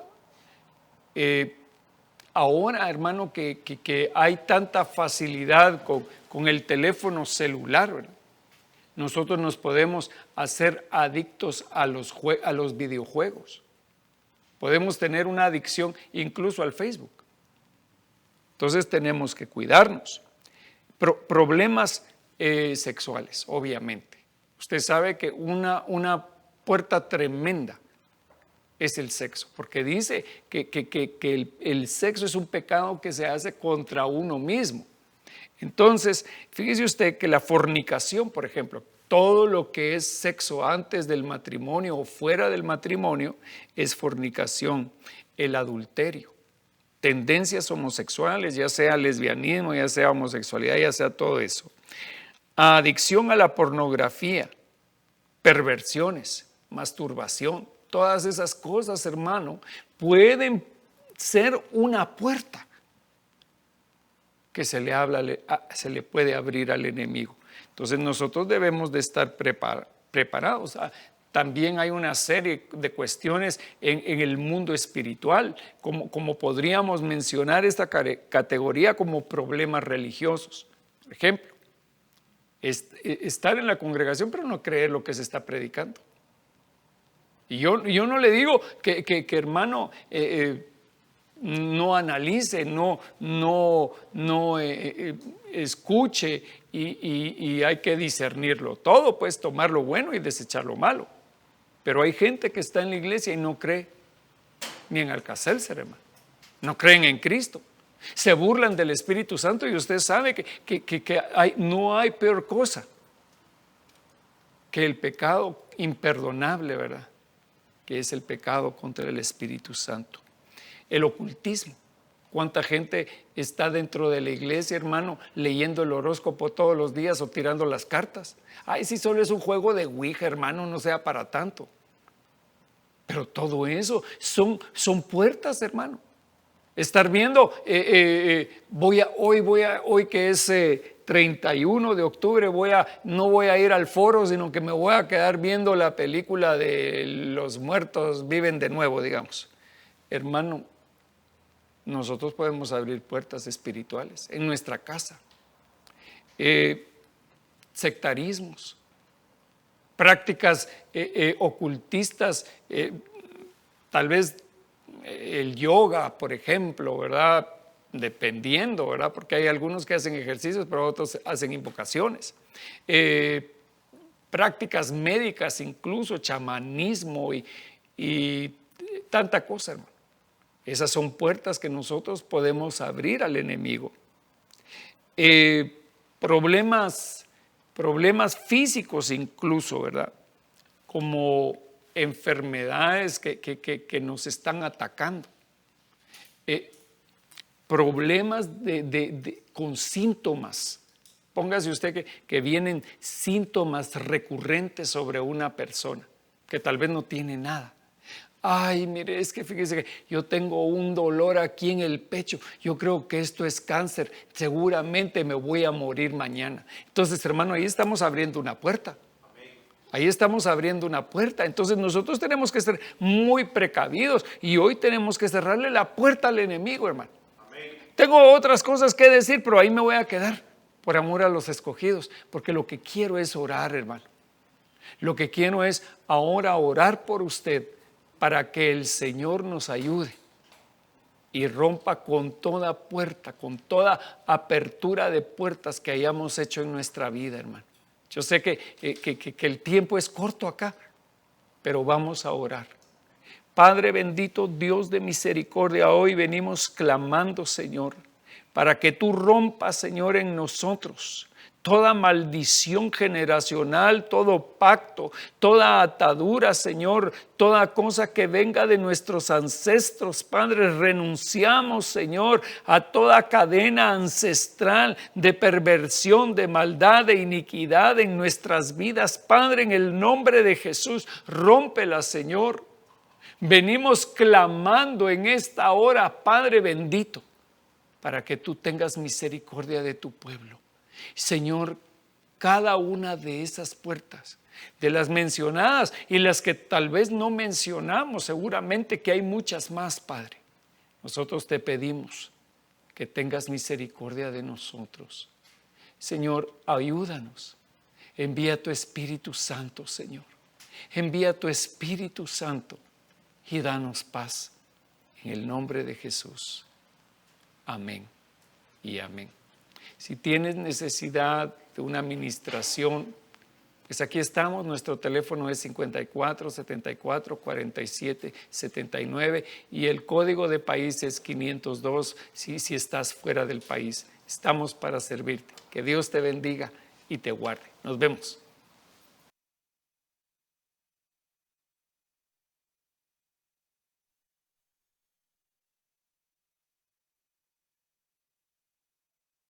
Ahora, hermano, que hay tanta facilidad con el teléfono celular, ¿verdad? Nosotros nos podemos hacer adictos a los videojuegos. Podemos tener una adicción incluso al Facebook. Entonces tenemos que cuidarnos. Problemas sexuales, obviamente. Usted sabe que una puerta tremenda es el sexo, porque dice que el sexo es un pecado que se hace contra uno mismo. Entonces, fíjese usted que la fornicación, por ejemplo, todo lo que es sexo antes del matrimonio o fuera del matrimonio es fornicación. El adulterio, tendencias homosexuales, ya sea lesbianismo, ya sea homosexualidad, ya sea todo eso. Adicción a la pornografía, perversiones, masturbación, todas esas cosas, hermano, pueden ser una puerta que se le puede abrir al enemigo. Entonces nosotros debemos de estar preparados. también hay una serie de cuestiones en el mundo espiritual, como podríamos mencionar esta categoría como problemas religiosos. Por ejemplo, estar en la congregación pero no creer lo que se está predicando. Y yo no le digo que hermano, no analice, no escuche y hay que discernirlo todo, pues tomar lo bueno y desechar lo malo. Pero hay gente que está en la iglesia y no cree ni en Alcacelser, hermano. No creen en Cristo. Se burlan del Espíritu Santo y usted sabe que no hay peor cosa que el pecado imperdonable, ¿verdad? Que es el pecado contra el Espíritu Santo. El ocultismo. ¿Cuánta gente está dentro de la iglesia, hermano, leyendo el horóscopo todos los días o tirando las cartas? Ay, si solo es un juego de Ouija, hermano, no sea para tanto. Pero todo eso son puertas, hermano. Estar viendo, hoy que es 31 de octubre, no voy a ir al foro, sino que me voy a quedar viendo la película de los muertos viven de nuevo, digamos. Hermano, nosotros podemos abrir puertas espirituales en nuestra casa. Sectarismos, prácticas ocultistas, tal vez el yoga, por ejemplo, ¿verdad? Dependiendo, ¿verdad? Porque hay algunos que hacen ejercicios, pero otros hacen invocaciones. Prácticas médicas, incluso chamanismo y tanta cosa, hermano. Esas son puertas que nosotros podemos abrir al enemigo. Problemas físicos incluso, ¿verdad? Como enfermedades que nos están atacando. Problemas con síntomas. Póngase usted que vienen síntomas recurrentes sobre una persona que tal vez no tiene nada. Ay, mire, es que fíjese que yo tengo un dolor aquí en el pecho. Yo creo que esto es cáncer. Seguramente me voy a morir mañana. Entonces, hermano, ahí estamos abriendo una puerta. Ahí estamos abriendo una puerta. Entonces nosotros tenemos que ser muy precavidos y hoy tenemos que cerrarle la puerta al enemigo, hermano. Amén. Tengo otras cosas que decir, pero ahí me voy a quedar por amor a los escogidos, porque lo que quiero es orar, hermano. Lo que quiero es ahora orar por usted para que el Señor nos ayude y rompa con toda puerta, con toda apertura de puertas que hayamos hecho en nuestra vida, hermano. Yo sé que el tiempo es corto acá, pero vamos a orar. Padre bendito, Dios de misericordia, hoy venimos clamando, Señor, para que tú rompas, Señor, en nosotros toda maldición generacional, todo pacto, toda atadura, Señor, toda cosa que venga de nuestros ancestros, Padre. Renunciamos, Señor, a toda cadena ancestral de perversión, de maldad, de iniquidad en nuestras vidas, Padre, en el nombre de Jesús, rómpela, Señor. Venimos clamando en esta hora, Padre bendito, para que tú tengas misericordia de tu pueblo. Señor, cada una de esas puertas, de las mencionadas y las que tal vez no mencionamos, seguramente que hay muchas más, Padre. Nosotros te pedimos que tengas misericordia de nosotros. Señor, ayúdanos. Envía tu Espíritu Santo, Señor. Envía tu Espíritu Santo y danos paz. En el nombre de Jesús. Amén y amén. Si tienes necesidad de una administración, pues aquí estamos. Nuestro teléfono es 54 74 47 79 y el código de país es 502 si estás fuera del país. Estamos para servirte. Que Dios te bendiga y te guarde. Nos vemos.